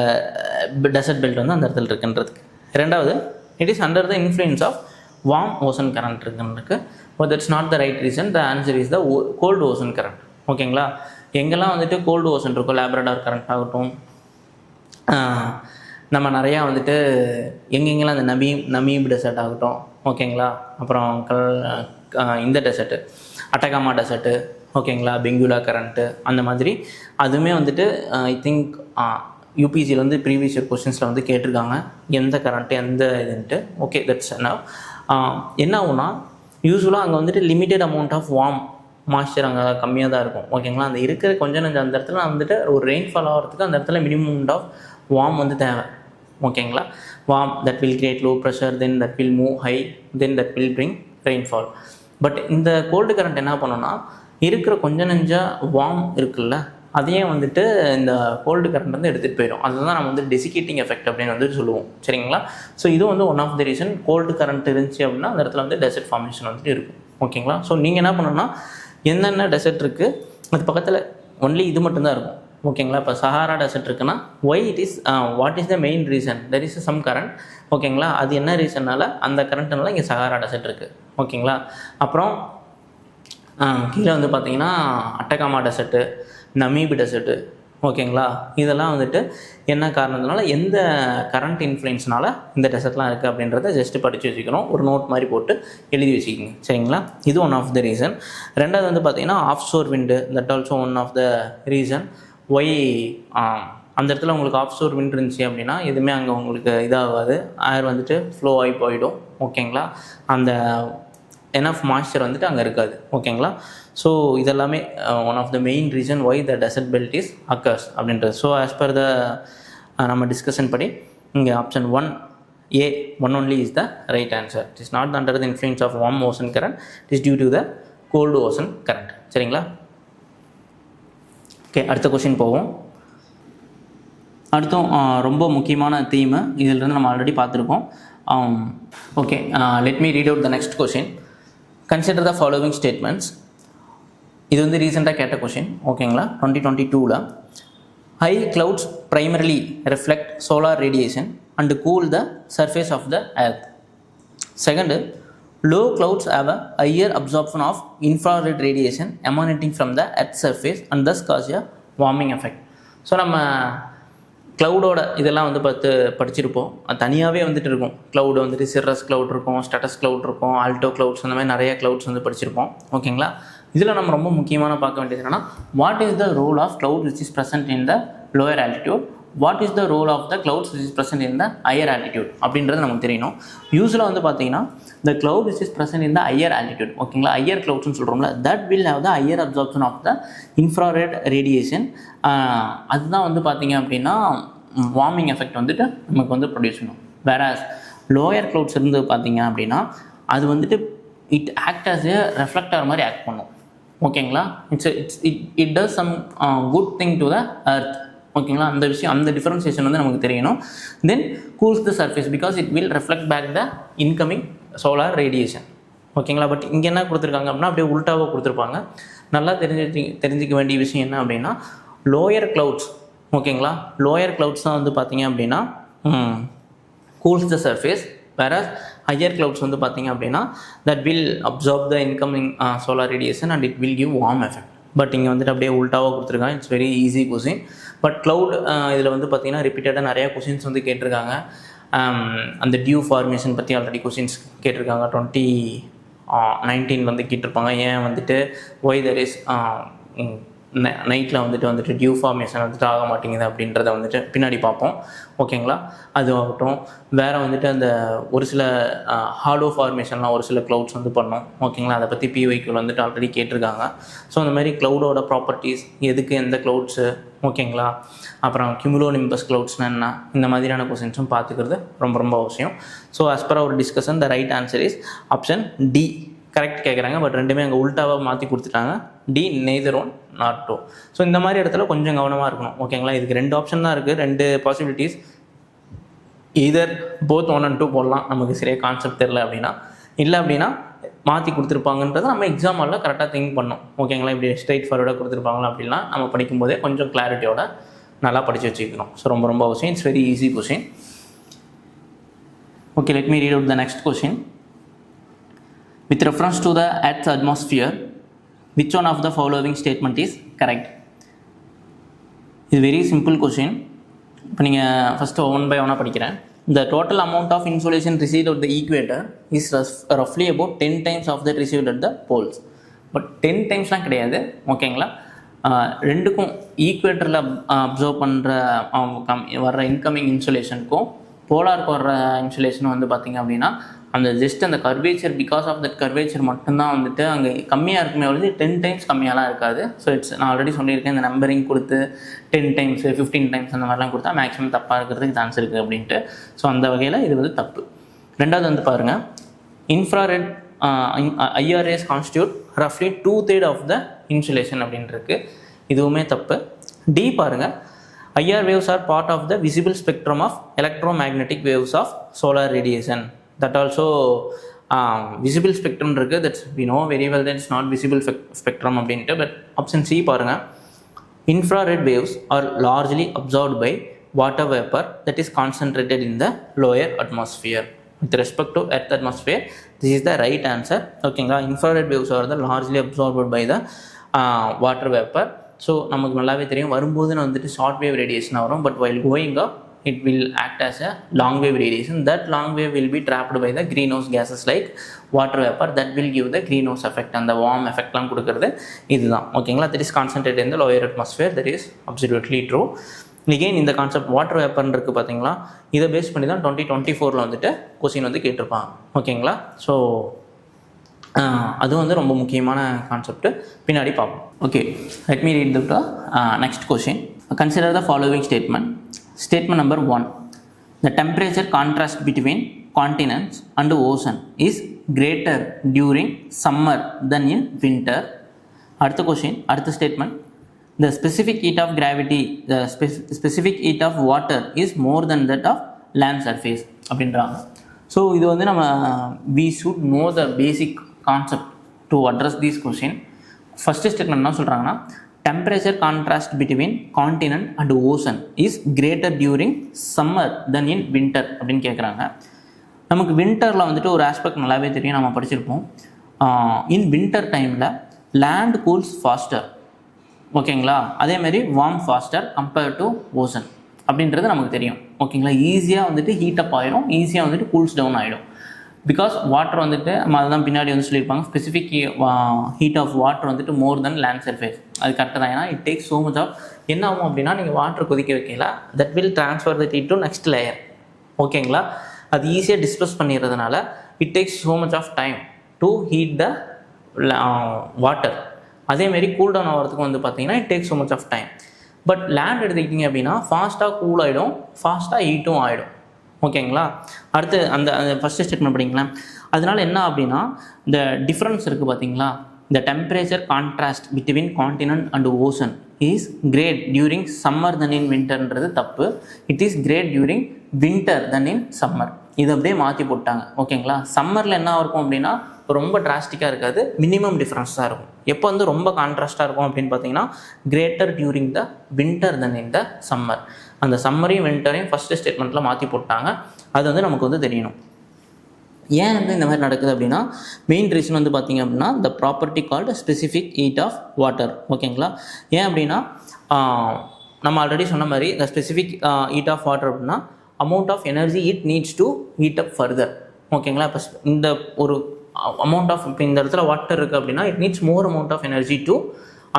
டெசர்ட் பெல்ட் வந்து அந்த இடத்துல இருக்குன்றதுக்கு. ரெண்டாவது, it is under the influence of warm ocean current இருக்குன்றதுக்கு. But that's not the right reason. The answer is the cold ocean current. ஓகேங்களா, எங்கெல்லாம் வந்துட்டு கோல்டு ஓசன் இருக்கும், லேப்ரடார் கரண்ட் ஆகட்டும், நம்ம நிறையா வந்துட்டு எங்கெங்கெல்லாம் அந்த நமீப் டெசர்ட் ஆகட்டும், ஓகேங்களா, அப்புறம் இந்த டெசர்ட்டு அட்டகாமா டெசர்ட்டு, ஓகேங்களா, பெங்குலா கரண்ட்டு, அந்த மாதிரி அதுவுமே வந்துட்டு ஐ திங்க் யூபிசியில் வந்து ப்ரீவியஸ் இயர் கொஸ்டின்ஸில் வந்து கேட்டிருக்காங்க எந்த கரண்ட்டு எந்த இதுன்ட்டு. ஓகே, தட்ஸ் என்ன ஆகும்னா, யூஸ்வலாக அங்கே வந்துட்டு limited amount of warm moisture அங்கே கம்மியாக தான் இருக்கும். ஓகேங்களா, அந்த இருக்கிற கொஞ்சம் நஞ்சம் அந்த இடத்துல வந்துட்டு ஒரு ரெயின்ஃபால் ஆகிறதுக்கு அந்த இடத்துல மினிமம் ஆஃப் வார்ம் வந்து தேவை. ஓகேங்களா, warm that will create low pressure, then that will move high, then that will bring rainfall. But இந்த கோல்டு கரண்ட் என்ன பண்ணோன்னா இருக்கிற கொஞ்சம் நஞ்சம் வார்ம் இருக்குல்ல அதையே வந்துட்டு இந்த கோல்டு கரண்ட் வந்து எடுத்துகிட்டு போயிடும். அதுதான் நம்ம வந்து டெசிகேட்டிங் எஃபெக்ட் அப்படின்னு வந்துட்டு சொல்லுவோம். சரிங்களா, ஸோ இது வந்து one of the reason. Cold current இருந்துச்சு அப்படின்னா அந்த இடத்துல வந்து டெசர்ட் ஃபார்மேஷன் வந்துட்டு இருக்கும். ஓகேங்களா, ஸோ நீங்கள் என்ன பண்ணணும்னா என்னென்ன டெசர்ட் இருக்குது அது பக்கத்தில் ஒன்லி இது மட்டும்தான் இருக்கும். ஓகேங்களா, இப்போ சஹாரா டெசர்ட் இருக்குன்னா why it is what is the main reason, there is some current. ஓகேங்களா, அது என்ன ரீசன்னால அந்த கரண்ட்னால இங்கே சஹாரா டெசர்ட் இருக்குது. ஓகேங்களா, அப்புறம் கீழே வந்து பார்த்தீங்கன்னா அட்டகாமா டெசர்ட்டு, நமீபு டெசர்ட்டு. ஓகேங்களா, இதெல்லாம் வந்துட்டு என்ன காரணத்தினால எந்த கரண்ட் இன்ஃப்ளூயன்ஸ்னால இந்த டெசர்ட்லாம் இருக்குது அப்படின்றத ஜஸ்ட்டு படித்து வச்சுக்கணும். ஒரு நோட் மாதிரி போட்டு எழுதி வச்சுக்கோங்க. சரிங்களா, இது ஒன் ஆஃப் த ரீசன். ரெண்டாவது வந்து பார்த்தீங்கன்னா off shore wind, that also one of the reason. Why அந்த இடத்துல உங்களுக்கு ஆஃப் ஷோர் விண்ட் இருந்துச்சு அப்படின்னா எதுவுமே அங்கே உங்களுக்கு இதாகாது, ஏர் வந்துட்டு ஃப்ளோ ஆகி போயிடும். ஓகேங்களா, அந்த எனஃப் மாய்ஸ்சர் வந்துட்டு அங்கே இருக்காது. ஓகேங்களா, ஸோ இதெல்லாமே one of the main reason why the desert belt is occurs அப்படின்றது. ஸோ ஆஸ் பர் த நம்ம டிஸ்கஷன் படி இங்கே option 1A, 1 only is the right answer. It is not under the influence of warm ocean current, it is due to the cold ocean current. சரிங்களா, ஓகே அடுத்த கொஷின் போவோம். அடுத்தும் ரொம்ப முக்கியமான தீமு, இதிலிருந்து நம்ம ஆல்ரெடி பார்த்துருக்கோம். Okay, let me read out the next question. Consider the following statements. இது வந்து ரீசெண்டாக கேட்ட கொஷின். ஓகேங்களா, 2022ல் high clouds primarily reflect solar radiation and cool the surface of the earth. Second, low clouds have a higher absorption of infrared radiation emanating from the earth's surface and thus cause a warming effect. So நம்ம க்ளவுடோட இதெல்லாம் வந்து படிச்சிருப்போம். அது தனியாகவே வந்துட்டு இருக்கும். க்ளவுடு வந்துட்டு சிர்ரஸ் க்ளவுட் இருக்கும், ஸ்டேட்டஸ் க்ளவுட் இருக்கும், ஆல்டோ க்ளவுட்ஸ், அந்த மாதிரி நிறைய க்ளவுட்ஸ் வந்து படிச்சிருப்போம். ஓகேங்களா, இதில் நம்ம ரொம்ப முக்கியமான பார்க்க வேண்டியது என்னென்னா what is the role of cloud which is present in the lower altitude, what is the role of the clouds which is present in the higher altitude அப்படின்றது நமக்கு தெரியணும். யூஸ்வலாக வந்து பார்த்தீங்கன்னா the cloud which is present in the higher altitude, ஓகேங்களா, higher cloudsன்னு சொல்கிறோம்ல, that will have the higher absorption of the infrared radiation. அதுதான் வந்து பார்த்தீங்க அப்படின்னா வார்மிங் எஃபெக்ட் வந்துட்டு நமக்கு வந்து ப்ரொடியூஸ் பண்ணும். வேறஸ் லோயர் க்ளவுட்ஸ் இருந்து பார்த்தீங்க அப்படின்னா அது வந்துட்டு it act as a reflector மாதிரி ஆக்ட் பண்ணும். ஓகேங்களா, it does some good thing to the earth. ஓகேங்களா, அந்த விஷயம், அந்த டிஃபரன்சியேஷன் வந்து நமக்கு தெரியணும். Then cools the surface because it will reflect back the incoming solar radiation. ஓகேங்களா, பட் இங்கே என்ன கொடுத்துருக்காங்க அப்படின்னா அப்படியே உல்ட்டாவாக கொடுத்துருப்பாங்க. நல்லா தெரிஞ்சிக்க வேண்டிய விஷயம் என்ன அப்படின்னா லோயர் க்ளவுட்ஸ், ஓகேங்களா, லோயர் க்ளவுட்ஸ் தான் வந்து பார்த்தீங்க அப்படின்னா கூல்ஸ் த சர்ஃபேஸ், வேற ஹையர் க்ளவுட்ஸ் வந்து பார்த்தீங்க அப்படின்னா that will absorb the incoming solar radiation and it will give warm effect. But இங்கே வந்துட்டு அப்படியே உல்ட்டாவாக கொடுத்துருக்காங்க. It's very easy question. But cloud இதில் வந்து பார்த்திங்கன்னா ரிப்பீட்டடாக நிறையா கொஷின்ஸ் வந்து கேட்டிருக்காங்க. அந்த டியூ ஃபார்மேஷன் பற்றி ஆல்ரெடி கொஷின்ஸ் கேட்டிருக்காங்க. 2019 வந்து கேட்டிருப்பாங்க. ஏன் வந்துட்டு ஒய் தெர் இஸ் நைட்டில் வந்துட்டு டியூ ஃபார்மேஷன் வந்துட்டு ஆக மாட்டேங்குது அப்படின்றத வந்துட்டு பின்னாடி பார்ப்போம். ஓகேங்களா, அது ஆகட்டும். வேறு வந்துட்டு அந்த ஒரு சில ஹாலோ ஃபார்மேஷன்லாம் ஒரு சில க்ளவுட்ஸ் வந்து பண்ணோம். ஓகேங்களா, அதை பற்றி பிஒய்க்யூவில் வந்துட்டு ஆல்ரெடி கேட்டிருக்காங்க. ஸோ அந்த மாதிரி க்ளவுடோட ப்ராப்பர்ட்டிஸ், எதுக்கு எந்த க்ளவுட்ஸு, ஓகேங்களா, அப்புறம் கியூமுலோ நிம்பஸ் க்ளவுட்ஸ்னால் என்ன, இந்த மாதிரியான கொஸ்டின்ஸும் பார்த்துக்கிறது ரொம்ப ரொம்ப அவசியம். So as per our discussion the right answer is option D. Correct கேட்குறாங்க, பட் ரெண்டுமே அங்கே உல்ட்டாவாக மாற்றி கொடுத்துட்டாங்க. D neither one not two. So இந்த மாதிரி இடத்துல கொஞ்சம் கவனமாக இருக்கணும். ஓகேங்களா, இதுக்கு 2 ஆப்ஷன் தான் இருக்குது, 2 பாசிபிலிட்டிஸ். இதர் போத் 1 and 2 போடலாம், நமக்கு சரியாக கான்செப்ட் தெரில அப்படின்னா. இல்லை அப்படின்னா மாற்றி கொடுத்துருப்பாங்கன்றதை நம்ம எக்ஸாம் ஹாலில் கரெக்டாக திங்க் பண்ணோம். ஓகேங்களா, இப்படி ஸ்ட்ரைட் ஃபார்வர்டாக கொடுத்துருப்பாங்களா அப்படின்னா நம்ம படிக்கும்போதே கொஞ்சம் கிளாரிட்டியோட நல்லா படித்து வச்சுக்கணும். ஸோ ரொம்ப ரொம்ப அவசியம். It's very easy question. Okay, let me read out the next question. With reference to the Earth's atmosphere, which one of the following statement is correct? இது வெரி சிம்பிள் கொஷின். இப்போ நீங்கள் ஃபஸ்ட்டு 1 by 1 படிக்கிறேன். The total amount of insolation received at the equator is roughly about 10 times of that received at the poles. But 10 டைம்ஸ்லாம் கிடையாது. ஓகேங்களா, ரெண்டுக்கும் ஈக்குவேட்டரில் அப்சர்வ் பண்ணுற வர்ற இன்கமிங் இன்சுலேஷனுக்கும் போலாருக்கு வர்ற இன்சுலேஷன் வந்து பார்த்திங்க அப்படின்னா அந்த ஜஸ்ட் அந்த curvature, because of that curvature மட்டும்தான் வந்துட்டு அங்கே கம்மியாக இருக்குமே வந்து 10 டைம்ஸ் கம்மியாலாம் இருக்காது. ஸோ நான் ஆல்ரெடி சொல்லியிருக்கேன், இந்த நம்பரிங் கொடுத்து 10 டைம்ஸ் 15 டைம்ஸ் அந்த மாதிரிலாம் கொடுத்தா மேக்ஸிமம் தப்பாக இருக்கிறதுக்கு சான்ஸ் இருக்குது அப்படின்ட்டு. ஸோ அந்த வகையில் இது வந்து தப்பு. ரெண்டாவது வந்து பாருங்கள், இன்ஃப்ராரெட் ஐஆர்ஏஸ் கான்ஸ்டியூட் ரஃப்லி 2/3 ஆஃப் த இன்சுலேஷன் அப்படின்ட்டுருக்கு. இதுவுமே தப்பு. டி பாருங்கள், IR waves are part of the visible spectrum of electromagnetic waves of solar radiation. That also visible spectrum இருக்குது. That's we know very well that it's not visible spectrum அப்படின்ட்டு. But option C பாருங்கள், infrared waves are largely absorbed by water vapor that is concentrated in the lower atmosphere. With respect to earth atmosphere, this is the right answer. ஓகேங்களா, infrared waves are the largely absorbed by the water vapor. So நமக்கு நல்லாவே தெரியும், வரும்போது வந்துட்டு ஷார்ட் வேவ் ரேடியேஷன் வரும், but while going up it will act as a long wave radiation. That long wave will be trapped by the greenhouse gases like water vapor that will give the greenhouse effect and the warm effect லாம் கொடுக்குறது இதுதான். ஓகேங்களா, that is concentrated in the lower atmosphere. That is absolutely true. again இந்த கான்செப்ட் வாட்டர் வேப்பர்னு இருக்குது பார்த்தீங்களா, இதை பேஸ் பண்ணி தான் 2024 வந்துட்டு கொஸ்டின் வந்து கேட்டிருப்பாங்க. ஓகேங்களா, ஸோ அது வந்து ரொம்ப முக்கியமான கான்செப்ட், பின்னாடி பார்ப்போம். Okay, let me read the next question. Consider the following statement. Statement number 1. The temperature contrast between continents and ocean is greater during summer than in winter. அடுத்த கொஸ்டின், அடுத்த statement. The specific heat of gravity, the specific heat of water is more than that of land surface அப்படின்றாங்க. ஸோ இது வந்து நம்ம we should know the basic concept to address this question. First statement என்ன சொல்கிறாங்கன்னா, temperature contrast between continent and ocean is greater during summer than in winter அப்படின்னு கேட்குறாங்க. நமக்கு வின்டரில் வந்துட்டு ஒரு ஆஸ்பெக்ட் நல்லாவே தெரியும், நம்ம படிச்சிருப்போம். இன் வின்டர் டைமில் லேண்ட் கூல்ஸ் ஃபாஸ்டர். ஓகேங்களா, அதேமாதிரி warm faster compared to ocean அப்படின்றது நமக்கு தெரியும். ஓகேங்களா, ஈஸியாக வந்துட்டு ஹீட்டப் ஆகிடும், ஈஸியாக வந்துட்டு கூல்ஸ் டவுன் ஆகிடும். பிகாஸ் வாட்டர் வந்துட்டு நம்ம அதுதான் பின்னாடி வந்து சொல்லியிருப்பாங்க, ஸ்பெசிஃபிக் ஹீட் ஆஃப் வாட்டர் வந்துட்டு மோர் தென் லேண்ட் சர்ஃபேஸ். அது கரெக்டாக தான். ஏன்னா it takes so much of, என்ன ஆகும் அப்படின்னா, நீங்கள் வாட்டர் கொதிக்க வைக்கல, that will transfer the heat to next layer. ஓகேங்களா, அது ஈஸியாக டிஸ்பஸ் பண்ணிடுறதுனால it takes so much of time to heat the water. அதேமாரி கூல் டவுன் ஆகிறதுக்கு வந்து பார்த்தீங்கன்னா it takes so much of time. But land எடுத்துக்கிட்டிங்க அப்படின்னா ஃபாஸ்ட்டாக கூல் ஆகிடும், ஃபாஸ்ட்டாக ஹீட்டும் ஆகிடும். ஓகேங்களா, அடுத்து அந்த ஃபஸ்ட்டு ஸ்டேட்மெண்ட் படிங்களேன். அதனால என்ன அப்படின்னா, இந்த டிஃப்ரென்ஸ் இருக்குது பார்த்தீங்களா, இந்த temperature contrast between continent and ocean is great during summer than in வின்டர்ன்றது தப்பு. It is great during winter than in summer. இது அப்படியே மாற்றி போட்டாங்க. ஓகேங்களா, சம்மரில் என்ன இருக்கும் அப்படின்னா ரொம்ப டிராஸ்டிக்காக இருக்காது, மினிமம் டிஃப்ரென்ஸ் தான் இருக்கும். எப்போ வந்து ரொம்ப கான்ட்ராஸ்ட்டாக இருக்கும் அப்படின்னு பார்த்தீங்கன்னா, greater during the winter than in the summer. அந்த சம்மரையும் வின்டரையும் ஃபஸ்ட்டு ஸ்டேட்மெண்ட்டில் மாற்றி போட்டாங்க. அது வந்து நமக்கு வந்து தெரியணும். ஏன் வந்து இந்த மாதிரி நடக்குது அப்படின்னா, மெயின் ரீசன் வந்து பார்த்திங்க அப்படின்னா the property called specific heat of water. ஓகேங்களா, ஏன் அப்படின்னா நம்ம ஆல்ரெடி சொன்ன மாதிரி the specific heat of water அப்படின்னா amount of energy it needs to heat up further. ஓகேங்களா, இப்போ இந்த ஒரு அமௌண்ட் ஆஃப், இப்போ இந்த இடத்துல வாட்டர் இருக்குது அப்படின்னா it needs more amount of energy to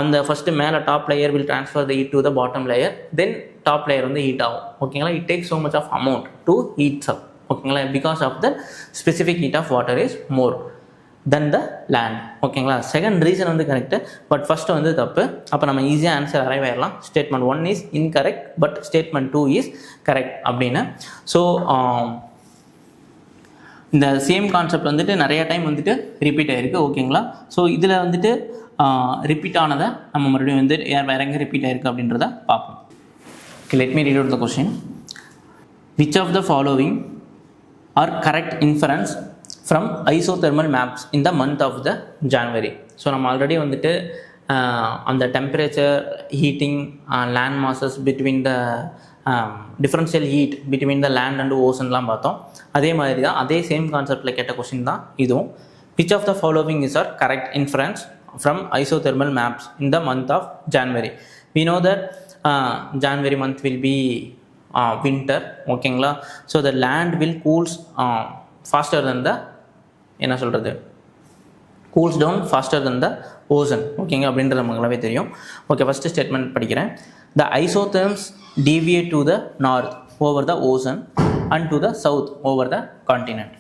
அந்த ஃபஸ்ட்டு மேலே top layer will transfer the heat to the bottom layer, then top layer வந்து ஹீட் ஆகும். ஓகேங்களா, it takes so much of amount to heats up. ஓகேங்களா, because of the specific heat of water is more than the land. ஓகேங்களா, செகண்ட் ரீசன் வந்து கரெக்டு, பட் ஃபஸ்ட்டு வந்து தப்பு. அப்போ நம்ம ஈஸியாக ஆன்சர் அரைவ் ஆயிடலாம். Statement 1 is incorrect, but statement 2 is correct அப்படின்னு. ஸோ இந்த சேம் கான்செப்ட் வந்துட்டு நிறைய டைம் வந்துட்டு ரிப்பீட் ஆகிருக்கு. ஓகேங்களா, ஸோ இதில் வந்துட்டு ரிப்பீட் ஆனதை நம்ம மறுபடியும் வந்து வேறு எங்கே ரிப்பீட் ஆகிருக்கு அப்படின்றத பார்ப்போம். Okay, let me read out the question. Which of the following are correct inference from isothermal maps in the month of the January. So நம்ம ஆல்ரெடி வந்துட்டு அந்த temperature, heating, land masses between the differential heat between the land and ஓசன்லாம் பார்த்தோம். அதே மாதிரி தான், அதே சேம் கான்செப்டில் கேட்ட கொஸ்டின் தான் இதுவும். Which of the following is are correct inference from isothermal maps in the month of January. We know that January month will be winter. ஓகேங்களா, so the land will cools faster than the என்ன சொல்கிறது cools down faster than the ozone. ஓகேங்க, அப்படின்றது நமக்கு தெரியும். ஓகே, ஃபஸ்ட்டு ஸ்டேட்மெண்ட் படிக்கிறேன். The isotherms deviate to the north over the ozone and to the south over the continent.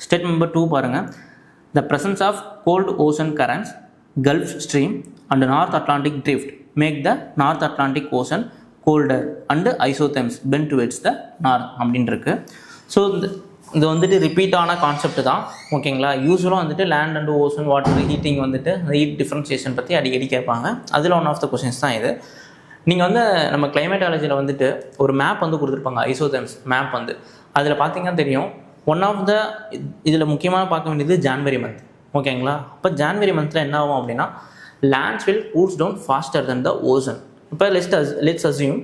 Statement number 2 பாருங்க. The presence of cold ocean currents, Gulf Stream and North Atlantic drift make the North Atlantic Ocean colder and isotherms bend towards the north அப்படின்னு இருக்கு. ஸோ இது வந்துட்டு ரிப்பீட்டான கான்செப்ட் தான் ஓகேங்களா. யூஸ்வலாக வந்துட்டு land and ocean water heating வந்துட்டு ஹீட் டிஃப்ரென்சியேஷன் பற்றி அடிக்கடி கேட்பாங்க. அதில் ஒன் ஆஃப் த கொஷின்ஸ் தான் இது. நீங்கள் வந்து நம்ம கிளைமேட்டாலஜியில் வந்துட்டு ஒரு மேப் வந்து கொடுத்துருப்பாங்க, ஐசோதெர்ம்ஸ் மேப் வந்து. அதில் பார்த்தீங்கன்னா தெரியும், ஒன் ஆஃப் த இதில் முக்கியமாக பார்க்க வேண்டியது ஜான்வரி மந்த் ஓகேங்களா. அப்போ ஜான்வரி மந்தில் என்ன ஆகும் அப்படின்னா, lands will cools down faster than the ocean. இப்போ லெட்ஸ் அஸ்யூம்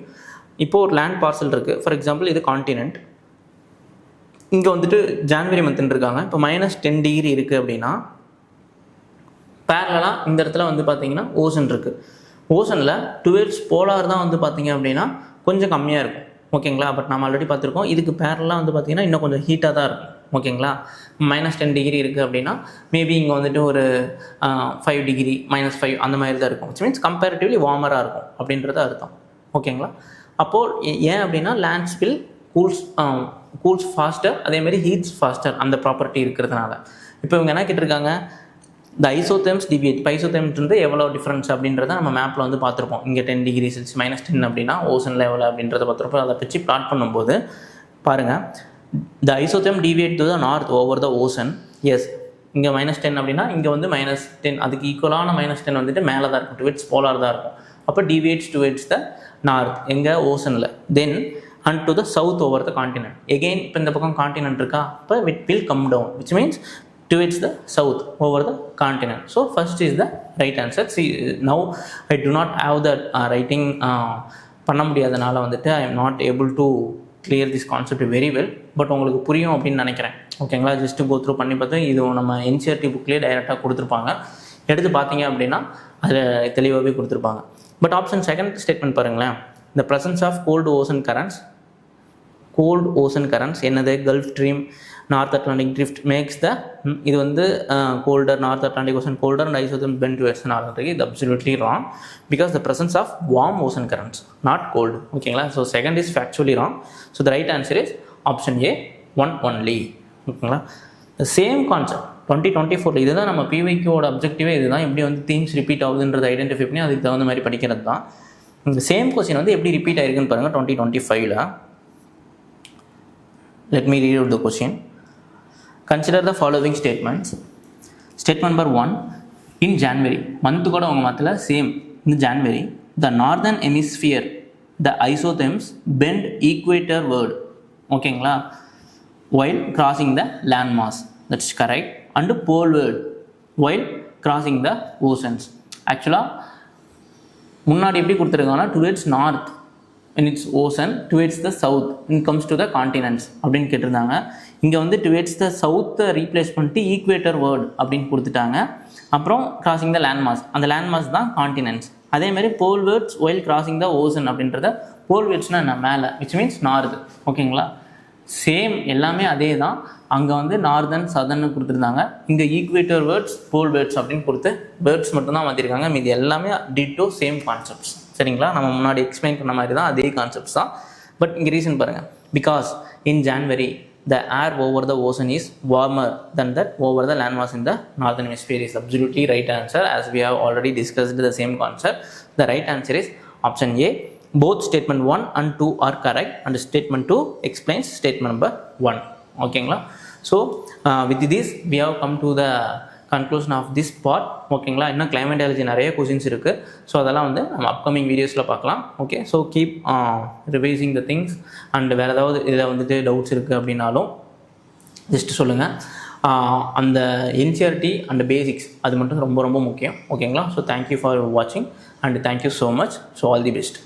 இப்போது ஒரு லேண்ட் பார்சல் இருக்குது. ஃபார் எக்ஸாம்பிள் இது கான்டினென்ட். இங்கே வந்துட்டு ஜான்வரி மந்த்ன்னு இருக்காங்க. இப்போ -10 டிகிரி இருக்குது அப்படின்னா, பேரலாக இந்த இடத்துல வந்து பார்த்தீங்கன்னா ஓசன் இருக்குது. ஓசனில் டுவெல்ஸ் போலார் தான் வந்து பார்த்தீங்க அப்படின்னா கொஞ்சம் கம்மியாக இருக்கும் ஓகேங்களா. பட் நம்ம ஆல்ரெடி பார்த்துருக்கோம், இதுக்கு பேரலாக வந்து பார்த்தீங்கன்னா இன்னும் கொஞ்சம் ஹீட்டாக தான் இருக்கும் ஓகேங்களா. -10 டிகிரி இருக்குது அப்படின்னா மேபி இங்கே வந்துட்டு ஒரு 5 டிகிரி -5 அந்த மாதிரி தான் இருக்கும். விச் மீன்ஸ் கம்பேரிட்டிவ்லி வார்மராக இருக்கும் அப்படின்றது அர்த்தம் ஓகேங்களா. அப்போது ஏன் அப்படின்னா லேண்ட்ஸ் வில் கூல்ஸ் ஃபாஸ்டர், அதேமாதிரி ஹீட்ஸ் ஃபாஸ்டர் அந்த ப்ராப்பர்ட்டி இருக்கிறதுனால. இப்போ இவங்க என்ன கேட்டிருக்காங்க, இந்த ஐசோதெர்ம்ஸ் டிவியேட். இப்போ ஐசோதெர்ம்ஸ் வந்து எவ்வளோ டிஃப்ரென்ஸ் அப்படின்றத நம்ம மேப்பில் வந்து பார்த்துருப்போம். இங்கே 10 டிகிரி செல்சியஸ் -10 அப்படின்னா ஓசன் லெவல் அப்படின்றத பார்த்துருப்போம். அதை வச்சு பிளாட் பண்ணும்போது பாருங்கள், the isotherm deviate to the north over the ocean. Yes, இங்கே -10 அப்படின்னா இங்கே வந்து -10, அதுக்கு ஈக்குவலான -10 வந்துட்டு மேலே தான் இருக்கும், டுவெட்ஸ் போலார் தான் இருக்கும். அப்போ டிவியேட்ஸ் டுவெட்ஸ் த நார்த் எங்கே ஓசனில். தென் and to the south over the continent. Again, இப்போ இந்த பக்கம் கான்டினென்ட் இருக்கா, அப்போ it will come down, which means towards the south over the continent. So first is the right answer. See, now I do not have that writing பண்ண முடியாதனால வந்துட்டு I am not able to clear this concept very well. But உங்களுக்கு புரியும் அப்படின்னு நினைக்கிறேன் ஓகேங்களா. ஜஸ்ட்டு கோ த்ரூ பண்ணி பார்த்தா இது நம்ம என்சிஆர்டி புக்லேயே டைரெக்டாக கொடுத்துருப்பாங்க. எடுத்து பார்த்தீங்க அப்படின்னா அதில் தெளிவாகவே கொடுத்துருப்பாங்க. பட் ஆப்ஷன் செகண்ட் ஸ்டேட்மெண்ட் பாருங்களேன். The presence of cold ocean currents என்னது, Gulf Stream, North Atlantic Drift makes the, இது வந்து colder, North Atlantic Ocean colder and isotherm bend towards north. இது absolutely wrong, because the presence of warm ocean currents, not cold ஓகேங்களா. So second is factually wrong. So the right answer is option A, 1 only ஓகேங்களா. த சேம் கான்செப்ட் 2024 இதுதான் நம்ம பிவைக்யூவோட அப்ஜெக்டிவே. இதுதான் எப்படி வந்து தீம்ஸ் ரிப்பீட் ஆகுதுன்றது ஐடென்டிஃபை பண்ணி அதுக்கு தகுந்த மாதிரி படிக்கிறது தான். இந்த சேம் கொஸ்டின் வந்து எப்படி ரிப்பீட் ஆயிருக்குன்னு பாருங்கள் 2025ல். Let me read out the question. Consider the following statements. Statement number 1. In January, month கூட உங்கள் மத்தியில் same. In January, the northern hemisphere, the isotherms bend equatorward. ஓகேங்களா, while crossing the landmass. That's correct. And poleward while crossing the oceans. ஆக்சுவலாக முன்னாடி எப்படி கொடுத்துருக்காங்கன்னா டுவெட்ஸ் north in its ocean, towards the south when it comes to the continents அப்படின்னு கேட்டிருந்தாங்க. இங்கே வந்து டுவெட்ஸ் த சவுத்தை ரீப்ளேஸ் பண்ணிட்டு ஈக்குவேட்டர் வேர்டு அப்படின்னு கொடுத்துட்டாங்க. அப்புறம் கிராசிங் த லேண்ட்மாஸ், அந்த லேண்ட்மாஸ் தான் கான்டினென்ட்ஸ். அதேமாதிரி போல்வேர்ட்ஸ் ஒயில் கிராசிங் த ஓசன் அப்படின்றத, போல்வேர்ட்ஸ்னால் என்ன, மேலே, விச் மீன்ஸ் நார்த் ஓகேங்களா. சேம் எல்லாமே அதே தான். அங்கே வந்து நார்தன் சதர்ன்னு கொடுத்துருந்தாங்க. இங்கே ஈக்குவேட்டர் வேர்ட்ஸ், போல் வேர்ட்ஸ் அப்படின்னு கொடுத்து வேர்ட்ஸ் மட்டும்தான் மாற்றிருக்காங்க. மீது எல்லாமே டிட்டோ சேம் கான்செப்ட்ஸ் சரிங்களா. நம்ம முன்னாடி எக்ஸ்பிளைன் பண்ண மாதிரி தான் அதே கான்செப்ட்ஸ் தான். பட் இங்கே ரீசன் பாருங்கள், because in January the air over the ocean is warmer than that over the landmass in the northern hemisphere is absolutely right answer, as we have already discussed the same concept. The right answer is option A. Both statement 1 and 2 are correct, and statement 2 explains statement number 1 ஓகேங்களா. So with this we have come to the conclusion of this part ஓகேங்களா. இன்னும் கிளைமேட்டாலஜி நிறைய கொஷின்ஸ் இருக்குது. ஸோ அதெல்லாம் வந்து நம்ம அப்கமிங் வீடியோஸில் பார்க்கலாம். Okay, so keep revising the things. And வேறு ஏதாவது இதில் வந்துட்டு டவுட்ஸ் இருக்குது அப்படின்னாலும் ஜஸ்ட்டு சொல்லுங்கள். அந்த என்சிஆர்டி அண்ட் பேசிக்ஸ் அது மட்டும் ரொம்ப ரொம்ப முக்கியம் ஓகேங்களா. ஸோ தேங்க்யூ ஃபார் வாட்சிங் and thank you so much. So all the best.